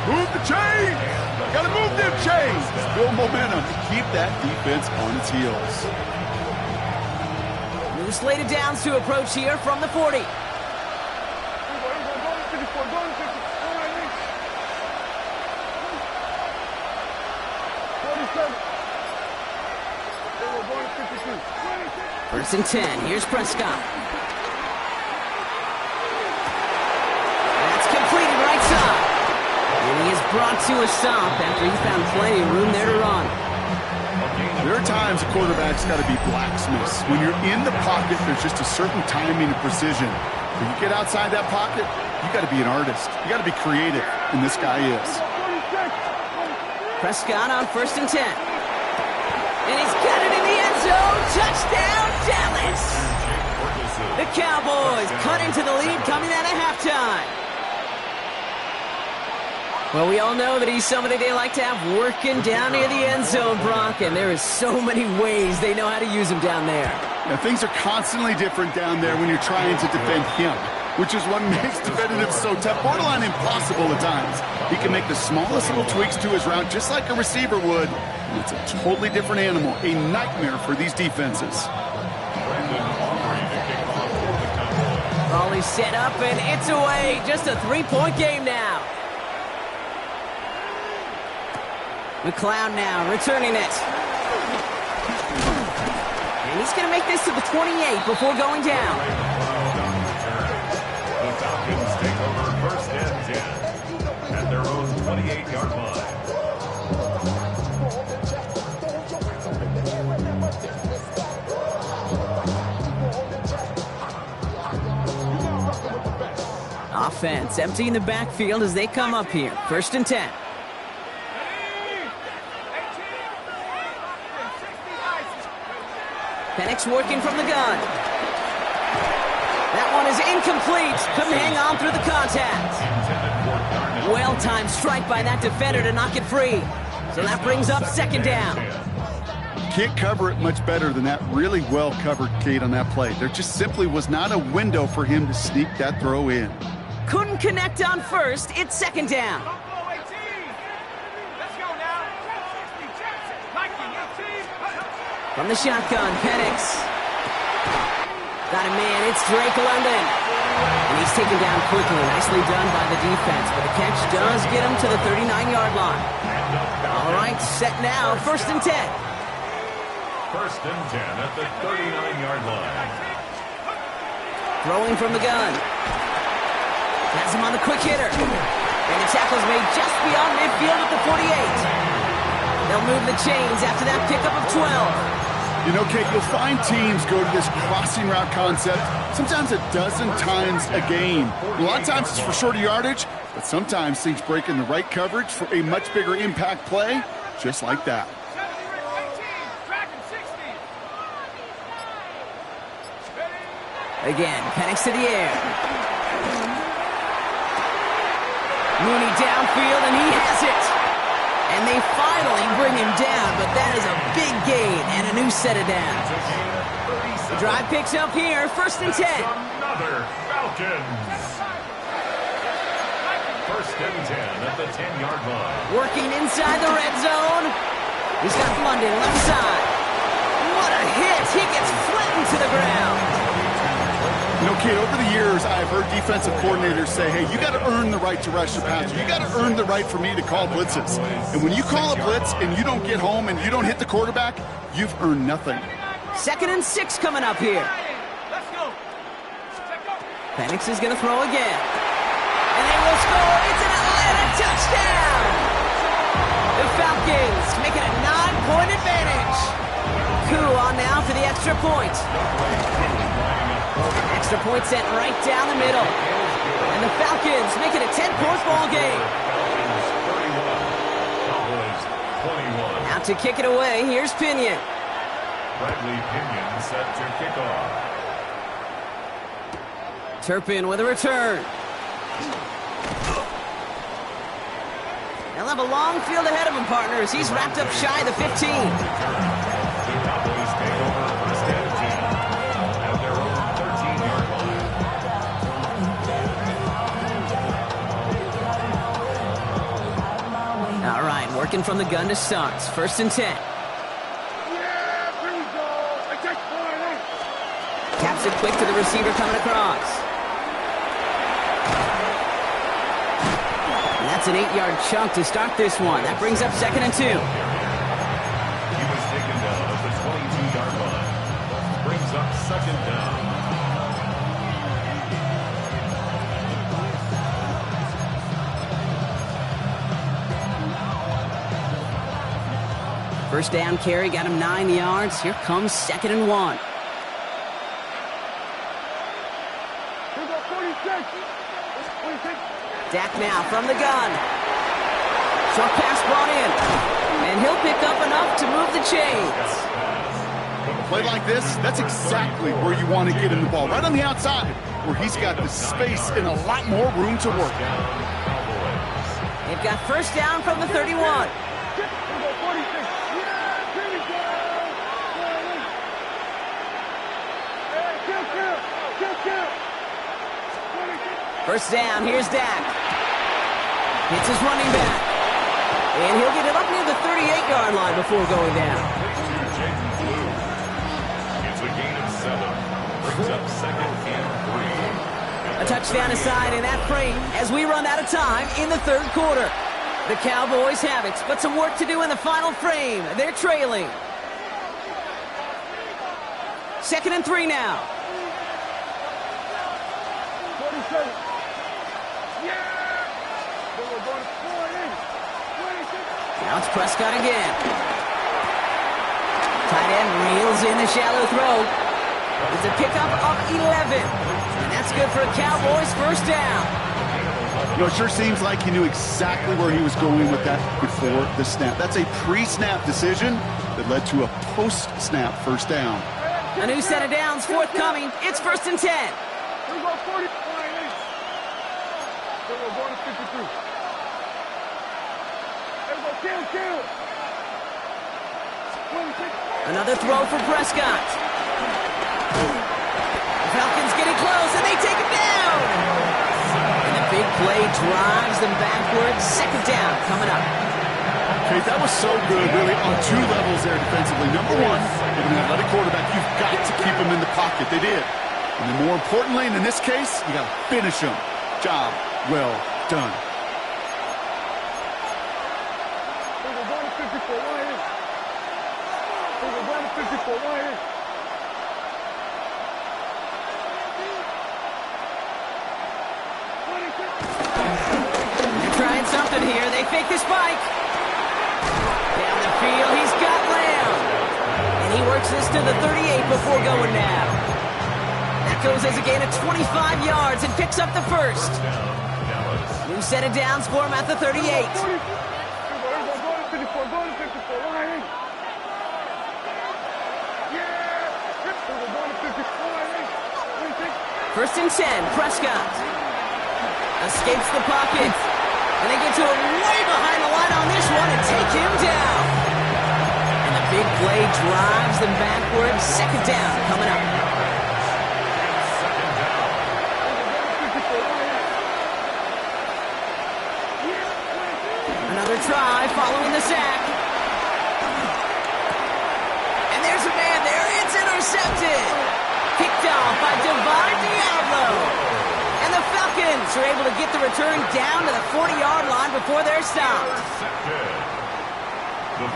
Move the chains! Gotta move them chains! Build momentum to keep that defense on its heels. New slated downs to approach here from the 40. First and 10. Here's Prescott. That's completed right side. And he is brought to a stop after he found plenty of room there to run. There are times a quarterback's got to be blacksmiths. When you're in the pocket, there's just a certain timing and precision. When you get outside that pocket, you got to be an artist. You got to be creative, and this guy is. Prescott on 1st and 10. And he's got it in the end zone. Touchdown, Dallas! The Cowboys cut into the lead coming out of halftime. Well, we all know that he's somebody they like to have working down near the end zone, Brock, and there is so many ways they know how to use him down there. Now, things are constantly different down there when you're trying to defend him. which is what makes defending him so tough, borderline impossible at times. He can make the smallest little tweaks to his route just like a receiver would, and it's a totally different animal, a nightmare for these defenses. Volley set up, and it's away. Just a 3-point game now. McLeod now returning it. And he's going to make this to the 28 before going down. The Falcons take over first and 10 at their own 28-yard line. Offense emptying the backfield as they come up here. First and 10. Penix working from the gun. That one is incomplete. Couldn't hang on through the contact. Well-timed strike by that defender to knock it free. So that brings up second down. Can't cover it much better than that really well covered, Kate, on that play. There just simply was not a window for him to sneak that throw in. Couldn't connect on first. It's second down. From the shotgun, Penix. Got a man, it's Drake London. And he's taken down quickly. Nicely done by the defense, but the catch does get him to the 39-yard line. All right, set now, first and 10. First and 10 at the 39-yard line. Throwing from the gun. Has him on the quick hitter. And the tackle's made just beyond midfield at the 48. They'll move the chains after that pickup of 12. You know, Kate, you'll find teams go to this crossing route concept sometimes a dozen times a game. A lot of times it's for shorter yardage, but sometimes things break in the right coverage for a much bigger impact play, just like that. Again, Penix to the air. Mooney downfield, and he has it. And they finally bring him down, but that is a big gain and a new set of downs. The drive picks up here, first and 10. Another Falcons. First and 10 at the 10-yard line. Working inside the red zone. He's got London left side. What a hit. He gets flattened to the ground. You know, Kate, over the years, I've heard defensive coordinators say, hey, you got to earn the right to rush the passer. You got to earn the right for me to call blitzes. And when you call a blitz and you don't get home and you don't hit the quarterback, you've earned nothing. Second and 6 coming up here. Penix is going to throw again. And they will score. It's an Atlanta touchdown. The Falcons make it a 9-point advantage. Coup on now for the extra point. Extra point sent right down the middle. And the Falcons make it a 10-point ball game. Out to kick it away, here's Pinion. Bradley Pinion set to kick off. Turpin with a return. They'll have a long field ahead of him, partners. He's wrapped up shy of the 15. The Cowboys take over first and 10 at their own 13-yard line. All right, working from the gun to start. First and 10. Taps it quick to the receiver coming across. And that's an 8-yard chunk to start this one. That brings up second and 2. He was taken down at the 22-yard line. Brings up second down. First down carry, got him 9 yards. Here comes second and 1. Dak now from the gun. Short pass brought in. And he'll pick up enough to move the chains. A play like this, that's exactly where you want to get him the ball. Right on the outside, where he's got the space and a lot more room to work. They've got first down from the 31. First down, here's Dak. Hits his running back. And he'll get it up near the 38-yard line before going down. It's a gain of 7. Brings up second and 3. A touchdown aside in that frame as we run out of time in the third quarter. The Cowboys have it, but some work to do in the final frame. They're trailing. Second and 3 now. 47. Now it's Prescott again. Tight end reels in the shallow throw. It's a pickup of 11. And that's good for a Cowboys first down. You know, it sure seems like he knew exactly where he was going with that before the snap. That's a pre-snap decision that led to a post-snap first down. A new set of downs forthcoming. It's first and 10. Here we go, 40. Here we go, going to 53. Here we go, kill. 26. Another throw for Prescott. The Falcons getting close, and they take him down. And the big play drives them backwards. Second down coming up. Okay, that was so good, really, on two levels there defensively. Number one, with an athletic quarterback, you've got to keep him in the pocket. They did. And then more importantly, and in this case, you got to finish him. Job well done. Here we go, going to 54. Right in. Here we go, going to 54. Right in. They're trying something here. They fake the spike. Down the field, he's got Lamb. And he works this to the 38 before going down. That goes as a gain of 25 yards and picks up the first. New set of downs for him at the 38. Here we go, going to 54. Going to 54. Right in. Yeah. Here we go, going to 54. Right in. 26. First and 10, Prescott. Escapes the pocket. And they get to him way behind the line on this one and take him down. And the big play drives them backwards. Second down coming up. Another try following the sack. And there's a man there. It's intercepted. Picked off by Divine Diablo. And the Falcons are able to get the return down to the 40-yard line before they're stopped.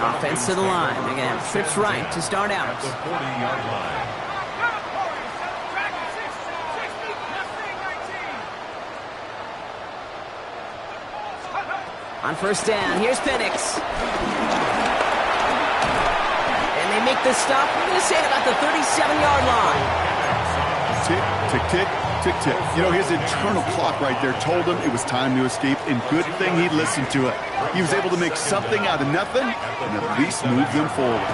Offense to the line. They're going to have trips right to start out. The 40-yard line. On first down, here's Penix. And they make the stop. We're going to say it about the 37-yard line. Tick, tick, tick, tick, tick. You know, his internal clock right there told him it was time to escape, and good thing he listened to it. He was able to make something out of nothing and at least move them forward.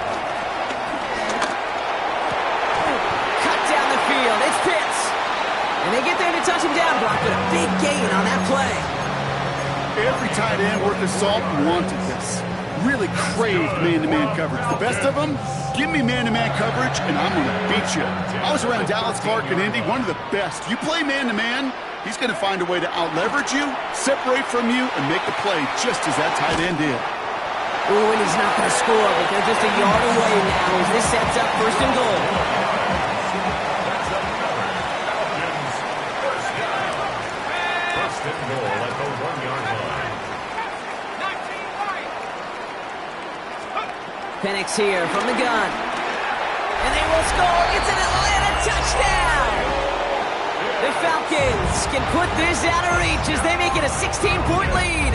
Cut down the field. It's Pitts. And they get there to touch him down, Brock, with a big gain on that play. Every tight end worth his salt wanted this. Really craved man-to-man coverage. The best of them, give me man-to-man coverage, and I'm going to beat you. I was around Dallas, Clark, and Indy, one of the best. You play man-to-man, he's going to find a way to out-leverage you, separate from you, and make the play just as that tight end did. Ooh, and he's not going to score, but they're just a yard away now as this sets up first and goal. First and goal at the 1-yard line. Penix here from the gun. And they will score. It's an Atlanta touchdown. The Falcons can put this out of reach as they make it a 16-point lead.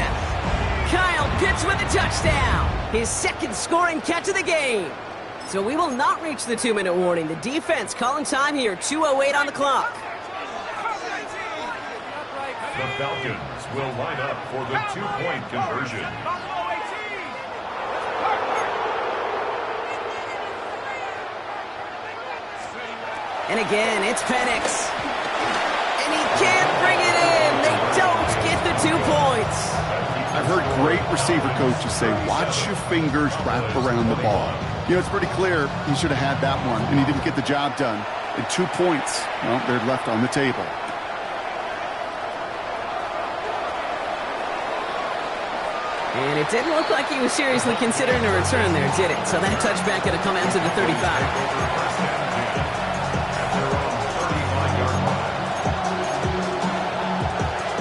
Kyle Pitts with a touchdown. His second scoring catch of the game. So we will not reach the 2-minute warning. The defense calling time here. 2:08 on the clock. The Falcons will line up for the 2-point conversion. And again, it's Penix. And he can't bring it in. They don't get the 2 points. I've heard great receiver coaches say, watch your fingers wrap around the ball. You know, it's pretty clear he should have had that one, and he didn't get the job done. And 2 points, well, they're left on the table. And it didn't look like he was seriously considering a return there, did it? So that touchback going to come out to the 35.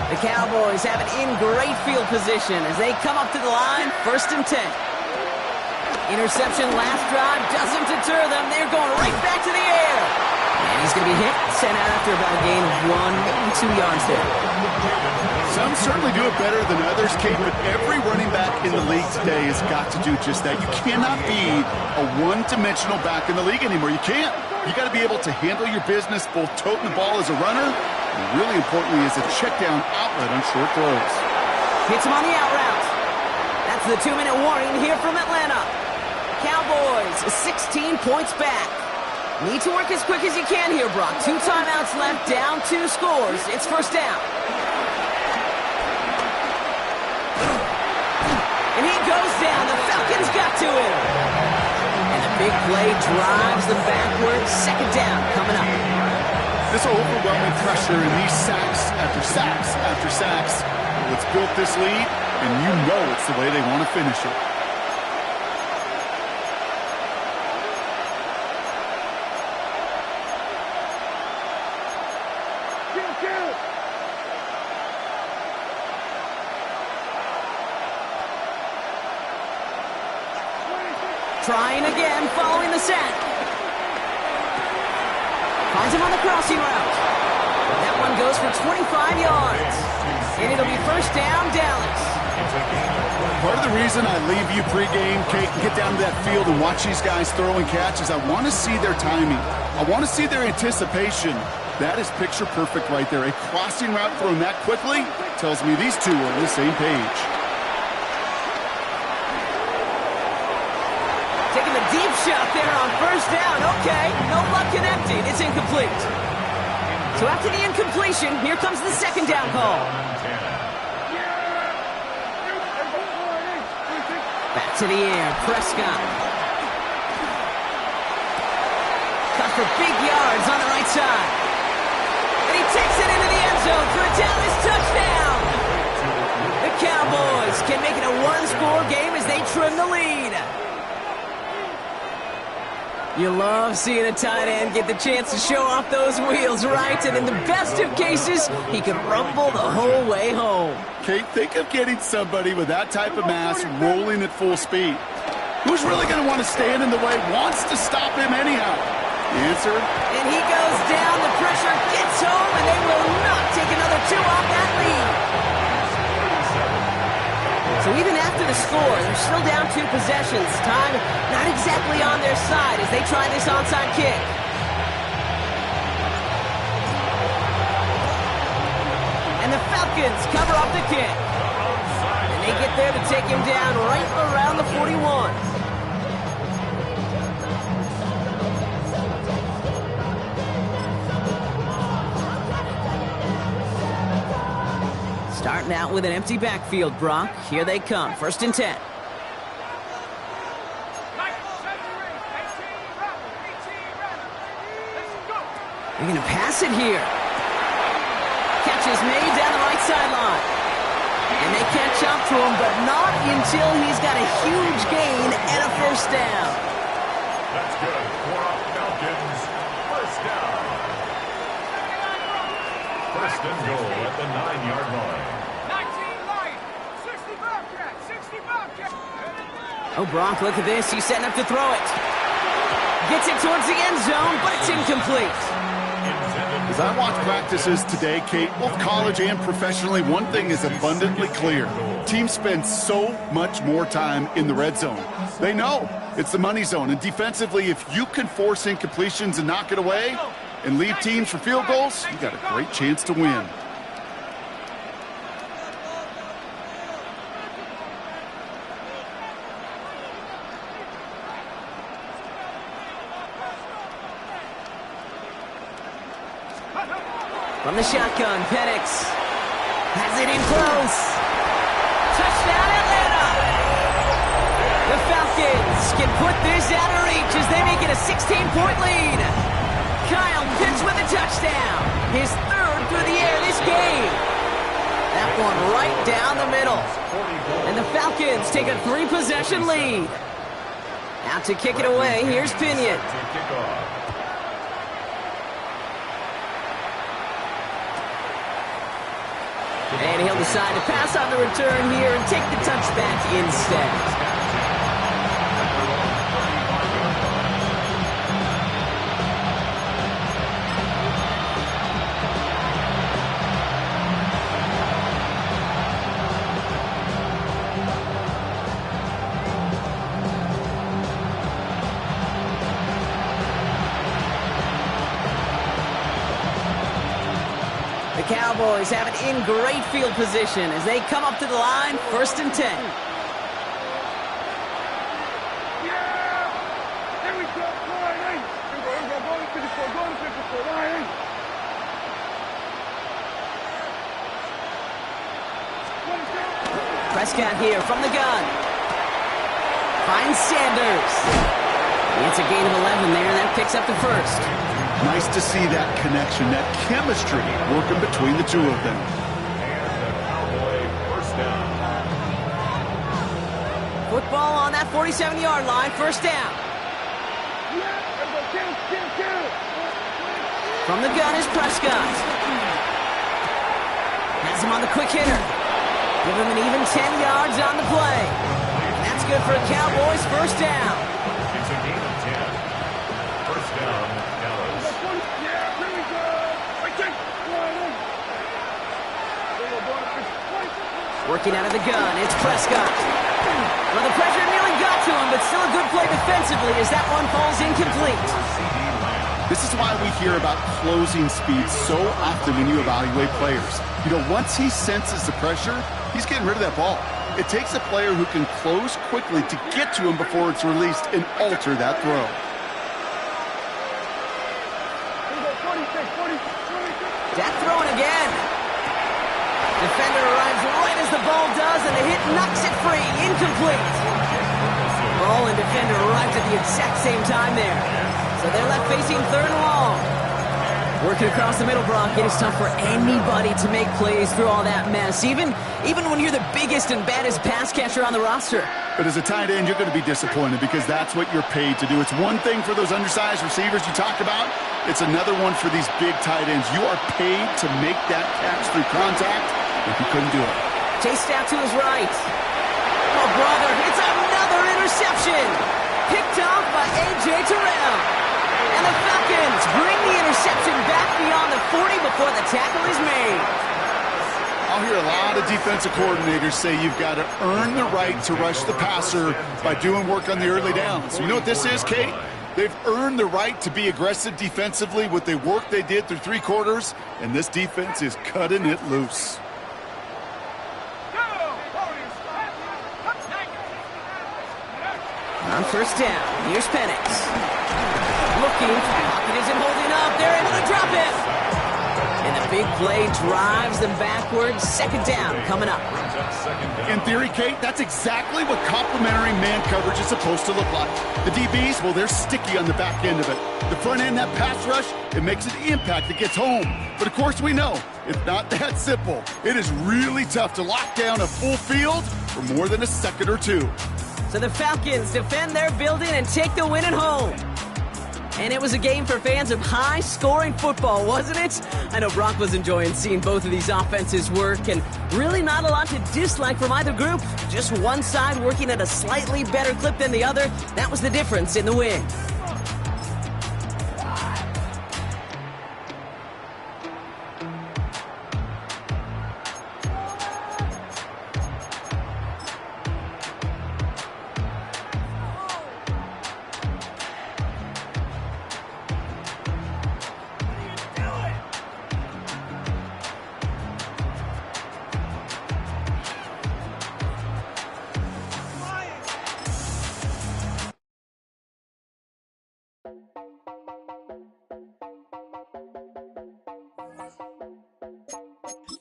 The Cowboys have it in great field position as they come up to the line, 1st and 10. Interception last drive doesn't deter them. They're going right back to the air. And he's going to be hit, sent out after about a gain of 1, maybe 2 yards there. Some certainly do it better than others, Kate, but every running back in the league today has got to do just that. You cannot be a one-dimensional back in the league anymore. You can't. You got to be able to handle your business, both toting the ball as a runner, and really importantly as a check-down outlet on short throws. Hits him on the out route. That's the 2-minute warning here from Atlanta. Cowboys 16 points back. Need to work as quick as you can here, Brock. 2 timeouts left, down 2 scores. It's 1st down. And he goes down. The Falcons got to him. And the big play drives them backwards. 2nd down coming up. This overwhelming pressure and these sacks after sacks after sacks, well, it's built this lead, and you know it's the way they want to finish it. Trying again, following the sack. Finds him on the crossing route. That one goes for 25 yards. And it'll be 1st down, Dallas. Part of the reason I leave you pregame, Kate, and get down to that field and watch these guys throw and catch is I want to see their timing. I want to see their anticipation. That is picture perfect right there. A crossing route thrown that quickly tells me these two are on the same page. Taking the deep shot there on 1st down. Okay, no luck connecting. It's incomplete. So after the incompletion, here comes the 2nd down call. Back to the air, Prescott. Cut for big yards on the right side. And he takes it into the end zone for a Dallas touchdown. The Cowboys can make it a 1-score game as they trim the lead. You love seeing a tight end get the chance to show off those wheels, right? And in the best of cases, he can rumble the whole way home. Kate, think of getting somebody with that type of mass rolling at full speed. Who's really going to want to stand in the way, wants to stop him anyhow? The answer? And he goes down, the pressure gets home, and they will not take another 2 off that lead. So even after the score, they're still down 2 possessions. Time not exactly on their side as they try this onside kick. And the Falcons cover up the kick. And they get there to take him down right around the 41. Starting out with an empty backfield, Brock. Here they come. 1st and 10. They're going to pass it here. Catch is made down the right sideline. And they catch up to him, but not until he's got a huge gain and a 1st down. That's good for Falcons. 1st down. 1st and goal at the 9-yard line. 19 line. 60 Bobcat. 60 Bobcat. Oh, Brock, look at this. He's setting up to throw it. Gets it towards the end zone, but it's incomplete. As I watch practices today, Kate, both college and professionally, one thing is abundantly clear. Teams spend so much more time in the red zone. They know it's the money zone. And defensively, if you can force incompletions and knock it away and leave teams for field goals, you got a great chance to win. From the shotgun, Penix has it in close. Touchdown, Atlanta! The Falcons can put this out of reach as they make it a 16-point lead. Kyle Pitts with a touchdown. His 3rd through the air this game. That one right down the middle. And the Falcons take a 3-possession lead. Out to kick it away, here's Pinion. And he'll decide to pass on the return here and take the touchback instead. The Cowboys have it in great field position as they come up to the line, 1st and 10. Prescott here from the gun. Finds Sanders. It's a gain of 11 there, and that picks up the first. Nice to see that connection, that chemistry working between the two of them. And the Cowboy first down. Football on that 47-yard line, 1st down. From the gun is Prescott. Has him on the quick hitter. Give him an even 10 yards on the play. That's good for a Cowboys 1st down. It's a gain of 10. First down, Dallas. Working out of the gun, it's Prescott. Well, the pressure nearly got to him, but still a good play defensively as that one falls incomplete. This is why we hear about closing speed so often when you evaluate players. You know, once he senses the pressure, he's getting rid of that ball. It takes a player who can close quickly to get to him before it's released and alter that throw. Jack throwing again. Defender arrives right as the ball does, and the hit knocks it free. Incomplete. Ball and defender arrived at the exact same time there. So they're left facing 3rd and long. Working across the middle, Brock, it is tough for anybody to make plays through all that mess, even when you're the biggest and baddest pass catcher on the roster. But as a tight end, you're going to be disappointed because that's what you're paid to do. It's one thing for those undersized receivers you talked about. It's another one for these big tight ends. You are paid to make that catch through contact. If you couldn't do it. Chased out to his right. Oh, brother, it's another interception. Picked off by A.J. Terrell. And the Falcons bring the interception back beyond the 40 before the tackle is made. I'll hear a lot of defensive coordinators say you've got to earn the right to rush the passer by doing work on the early downs. You know what this is, Kate? They've earned the right to be aggressive defensively with the work they did through 3 quarters, and this defense is cutting it loose. On 1st down, here's Penix. Looking, pocket isn't holding up, they're able to drop it. And the big play drives them backwards. 2nd down coming up. In theory, Kate, that's exactly what complementary man coverage is supposed to look like. The DBs, well, they're sticky on the back end of it. The front end, that pass rush, it makes an impact that gets home. But of course we know, it's not that simple. It is really tough to lock down a full field for more than a second or two. So the Falcons defend their building and take the win at home. And it was a game for fans of high-scoring football, wasn't it? I know Brock was enjoying seeing both of these offenses work, and really not a lot to dislike from either group. Just one side working at a slightly better clip than the other. That was the difference in the win.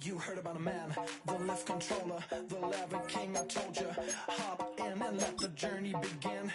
You heard about a man, the lift controller, the lever king, I told you. Hop in and let the journey begin.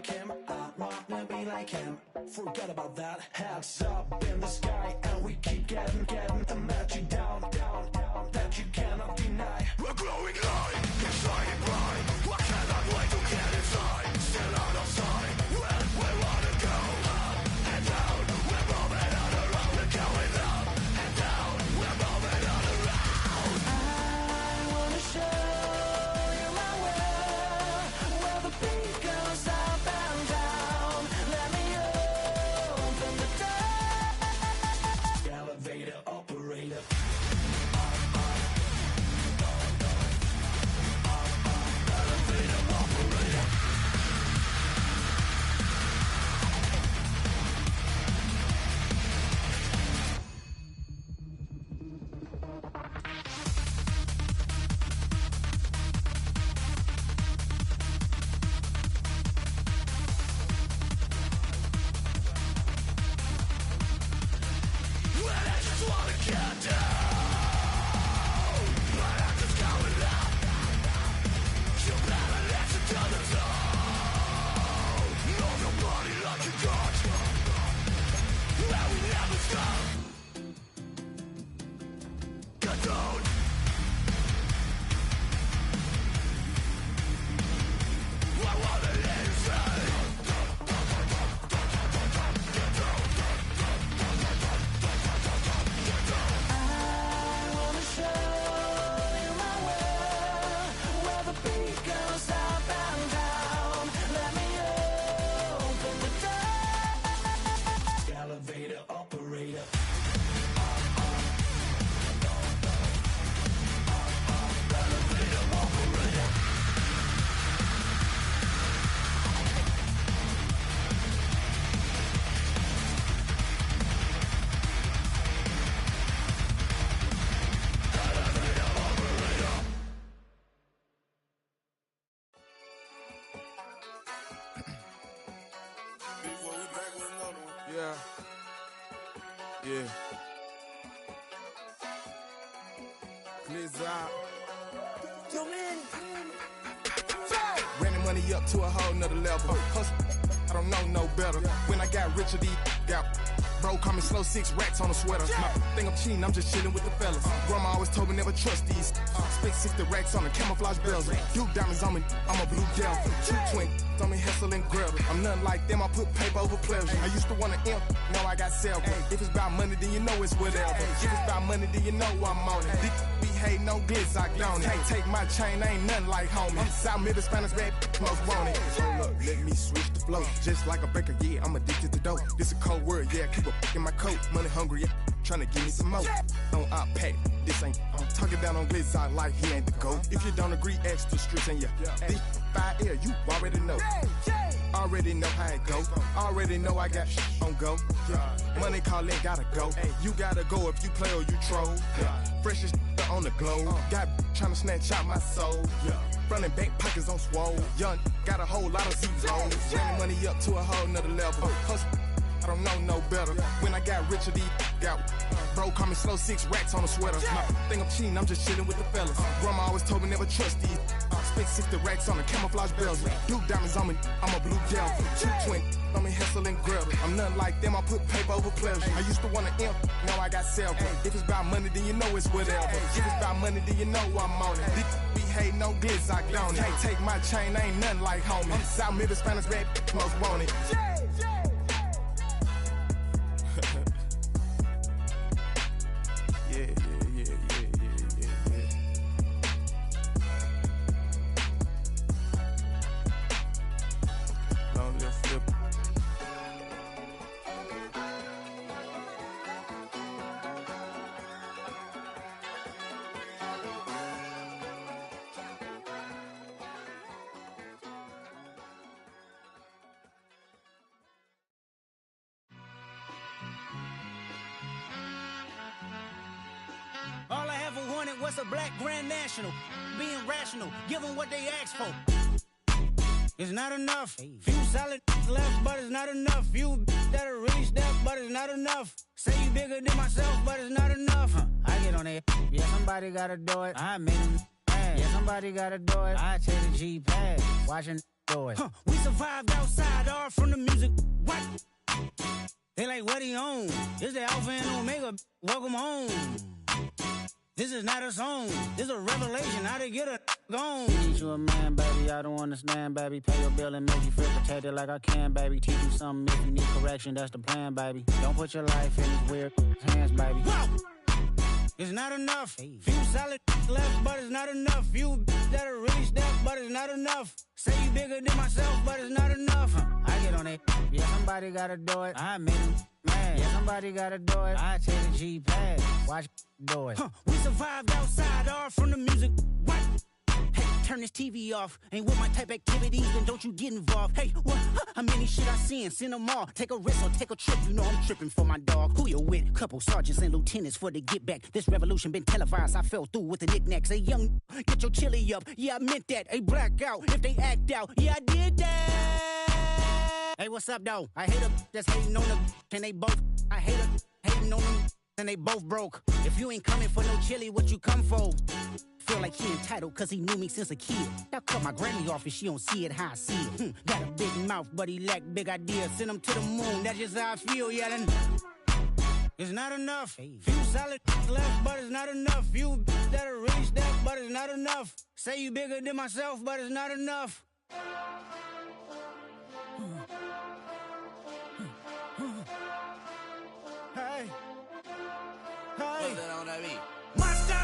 like him, I wanna be like him. Forget about that, hands up in the sky, and we keep getting the magic down, that you cannot deny. We're growing light, shining bright. I cannot wait to get inside. Still out of sight, when we wanna go up and down. We're moving on around, we're going up and down. We're moving on around. I wanna show you my world, where the beat goes up and down. Let me open the door. Elevator operator. Yeah. Glizz out. Running money up to a whole nother level. Hustle, I don't know no better. When I got richer, these got bro call me slow, 6 racks on a sweater. My think I'm cheating, I'm just chilling with the fellas. Grandma always told me never trust these. Spent 60 racks on the camouflage bells. Duke diamonds on me, I'm a blue gel. 220 on me, Hessel and Gretel. I'm nothing like them, I put paper over pleasure. I used to want to imp, now I got self. If it's about money, then you know it's whatever. If it's about money, then you know I'm on it. These hate no glitz, I don't. Can't take my chain, ain't nothing like homie. South Middle Spanish red, most want it. Hold up, let me switch the flow. Just like a baker, yeah, I'm addicted to dope. This a cold word, yeah, keep a in my coat. Money hungry, yeah, tryna give me some more. On I pack, this ain't. I'm talking down on glitz, I like he ain't the GOAT. If you don't agree, ask the streets and yeah. This 5 air, you already know. Already know how it go. Already know I got on go. Money calling, gotta go. You gotta go if you play or you troll. Freshest on the globe. Got tryna snatch out my soul. Running bank pockets on swole. Young, got a whole lot of zeros. Running money up to a whole nother level. Hustle, I don't know no better. When I got richer, these got bro call me slow, 6 racks on a sweater. My think I'm cheating, I'm just chilling with the fellas. Grandma always told me never trust these. Spent 60 racks on the camouflage bells. Duke diamonds on me, I'm a blue gel. 220 on me, Hessel and Gretel. I'm nothing like them, I put paper over pleasure. I used to want to imp, now I got self. If it's about money, then you know it's whatever. If it's about money, then you know I'm on it. These be hate no glitz, I don't. Can't take my chain, ain't nothing like homie. South Middle Spanish red, most want it. All I ever wanted was a black Grand National. Being rational, give them what they ask for. It's not enough. Few solid left, but it's not enough. Few that are really step, but it's not enough. Say you bigger than myself, but it's not enough. I get on it. Yeah, somebody gotta do it. I made them. Yeah, somebody gotta do it. I take the G-Pad. Watching do it. We survived outside, all from the music. What? They like, what he on? This the Alpha and Omega. Welcome home. This is not a song. This is a revelation. How to get a gone. Teach you a man, baby. I don't understand, baby. Pay your bill and make you feel protected like I can, baby. Teach you something if you need correction. That's the plan, baby. Don't put your life in these weird hands, baby. Whoa! It's not enough. Few solid left, but it's not enough. Few that are really step, but it's not enough. Say you bigger than myself, but it's not enough. I get on it. Yeah, somebody gotta do it. I made him mad. Yeah, somebody gotta do it. I take the G-Pad. Watch do it. We survived outside, all from the music. What? Hey, turn this TV off. Ain't with my type activities, then don't you get involved. Hey, what? How many shit I seen? Send them all. Take a risk or take a trip. You know I'm tripping for my dog. Who you with? Couple sergeants and lieutenants for the get back. This revolution been televised. I fell through with the knickknacks. Hey, young, get your chili up. Yeah, I meant that. Hey, black out if they act out. Yeah, I did that. Hey, what's up, though? I hate them that's hating on them. And they both. I hate them hating on them. And they both broke. If you ain't coming for no chili, what you come for? Feel like he entitled cause he knew me since a kid. Now cut my granny off if she don't see it how I see it. Got a big mouth, but he lack big ideas. Send him to the moon, that's just how I feel, yelling. It's not enough. Few solid left, but it's not enough. Few that are really step, but it's not enough. Say you bigger than myself, but it's not enough. Hey. Hey. Monster!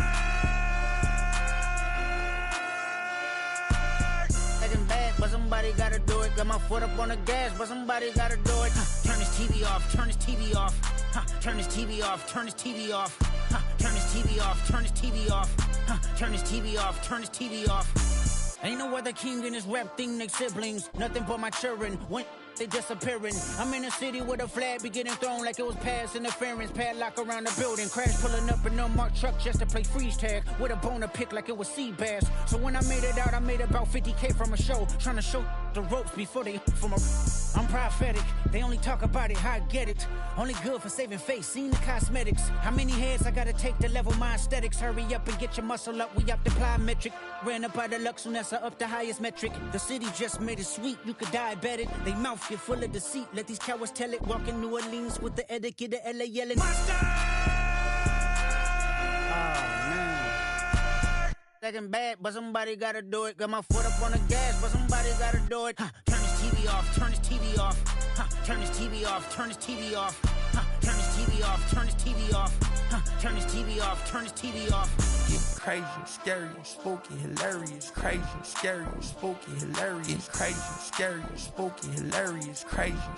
Acting bad, but somebody gotta do it. Got my foot up on the gas, but somebody gotta do it. Turn this TV off, turn this TV off. Turn this TV off, turn this TV off. Turn this TV off, turn this TV off. Turn this TV off, turn this TV off. Ain't no other king in this rap thing, they siblings. Nothing but my children. When they disappearing. I'm in a city with a flag be getting thrown like it was past interference. Padlock around the building. Crash pulling up an unmarked truck just to play freeze tag. With a boner pick like it was sea bass. So when I made it out, I made about 50K from a show. Trying to show the ropes before they from a... I'm prophetic. They only talk about it, how I get it. Only good for saving face, seen the cosmetics. How many heads I gotta take to level my aesthetics? Hurry up and get your muscle up, we up the plyometric. Ran up out of luck, soon as I up the highest metric. The city just made it sweet, you could diabetic. They mouth get full of deceit, let these cowards tell it. Walk in New Orleans with the etiquette of LA yelling Monster! Oh man. Second bad, but somebody gotta do it. Got my foot up on the gas, but somebody gotta do it. Turn this TV off, turn this TV off. Turn this TV off, turn this TV off. Turn this TV off, turn this TV off. Turn this TV off, turn this TV off. It's crazy, scary, spooky, hilarious. Crazy, scary, spooky, hilarious. Crazy, scary, spooky, hilarious. Crazy.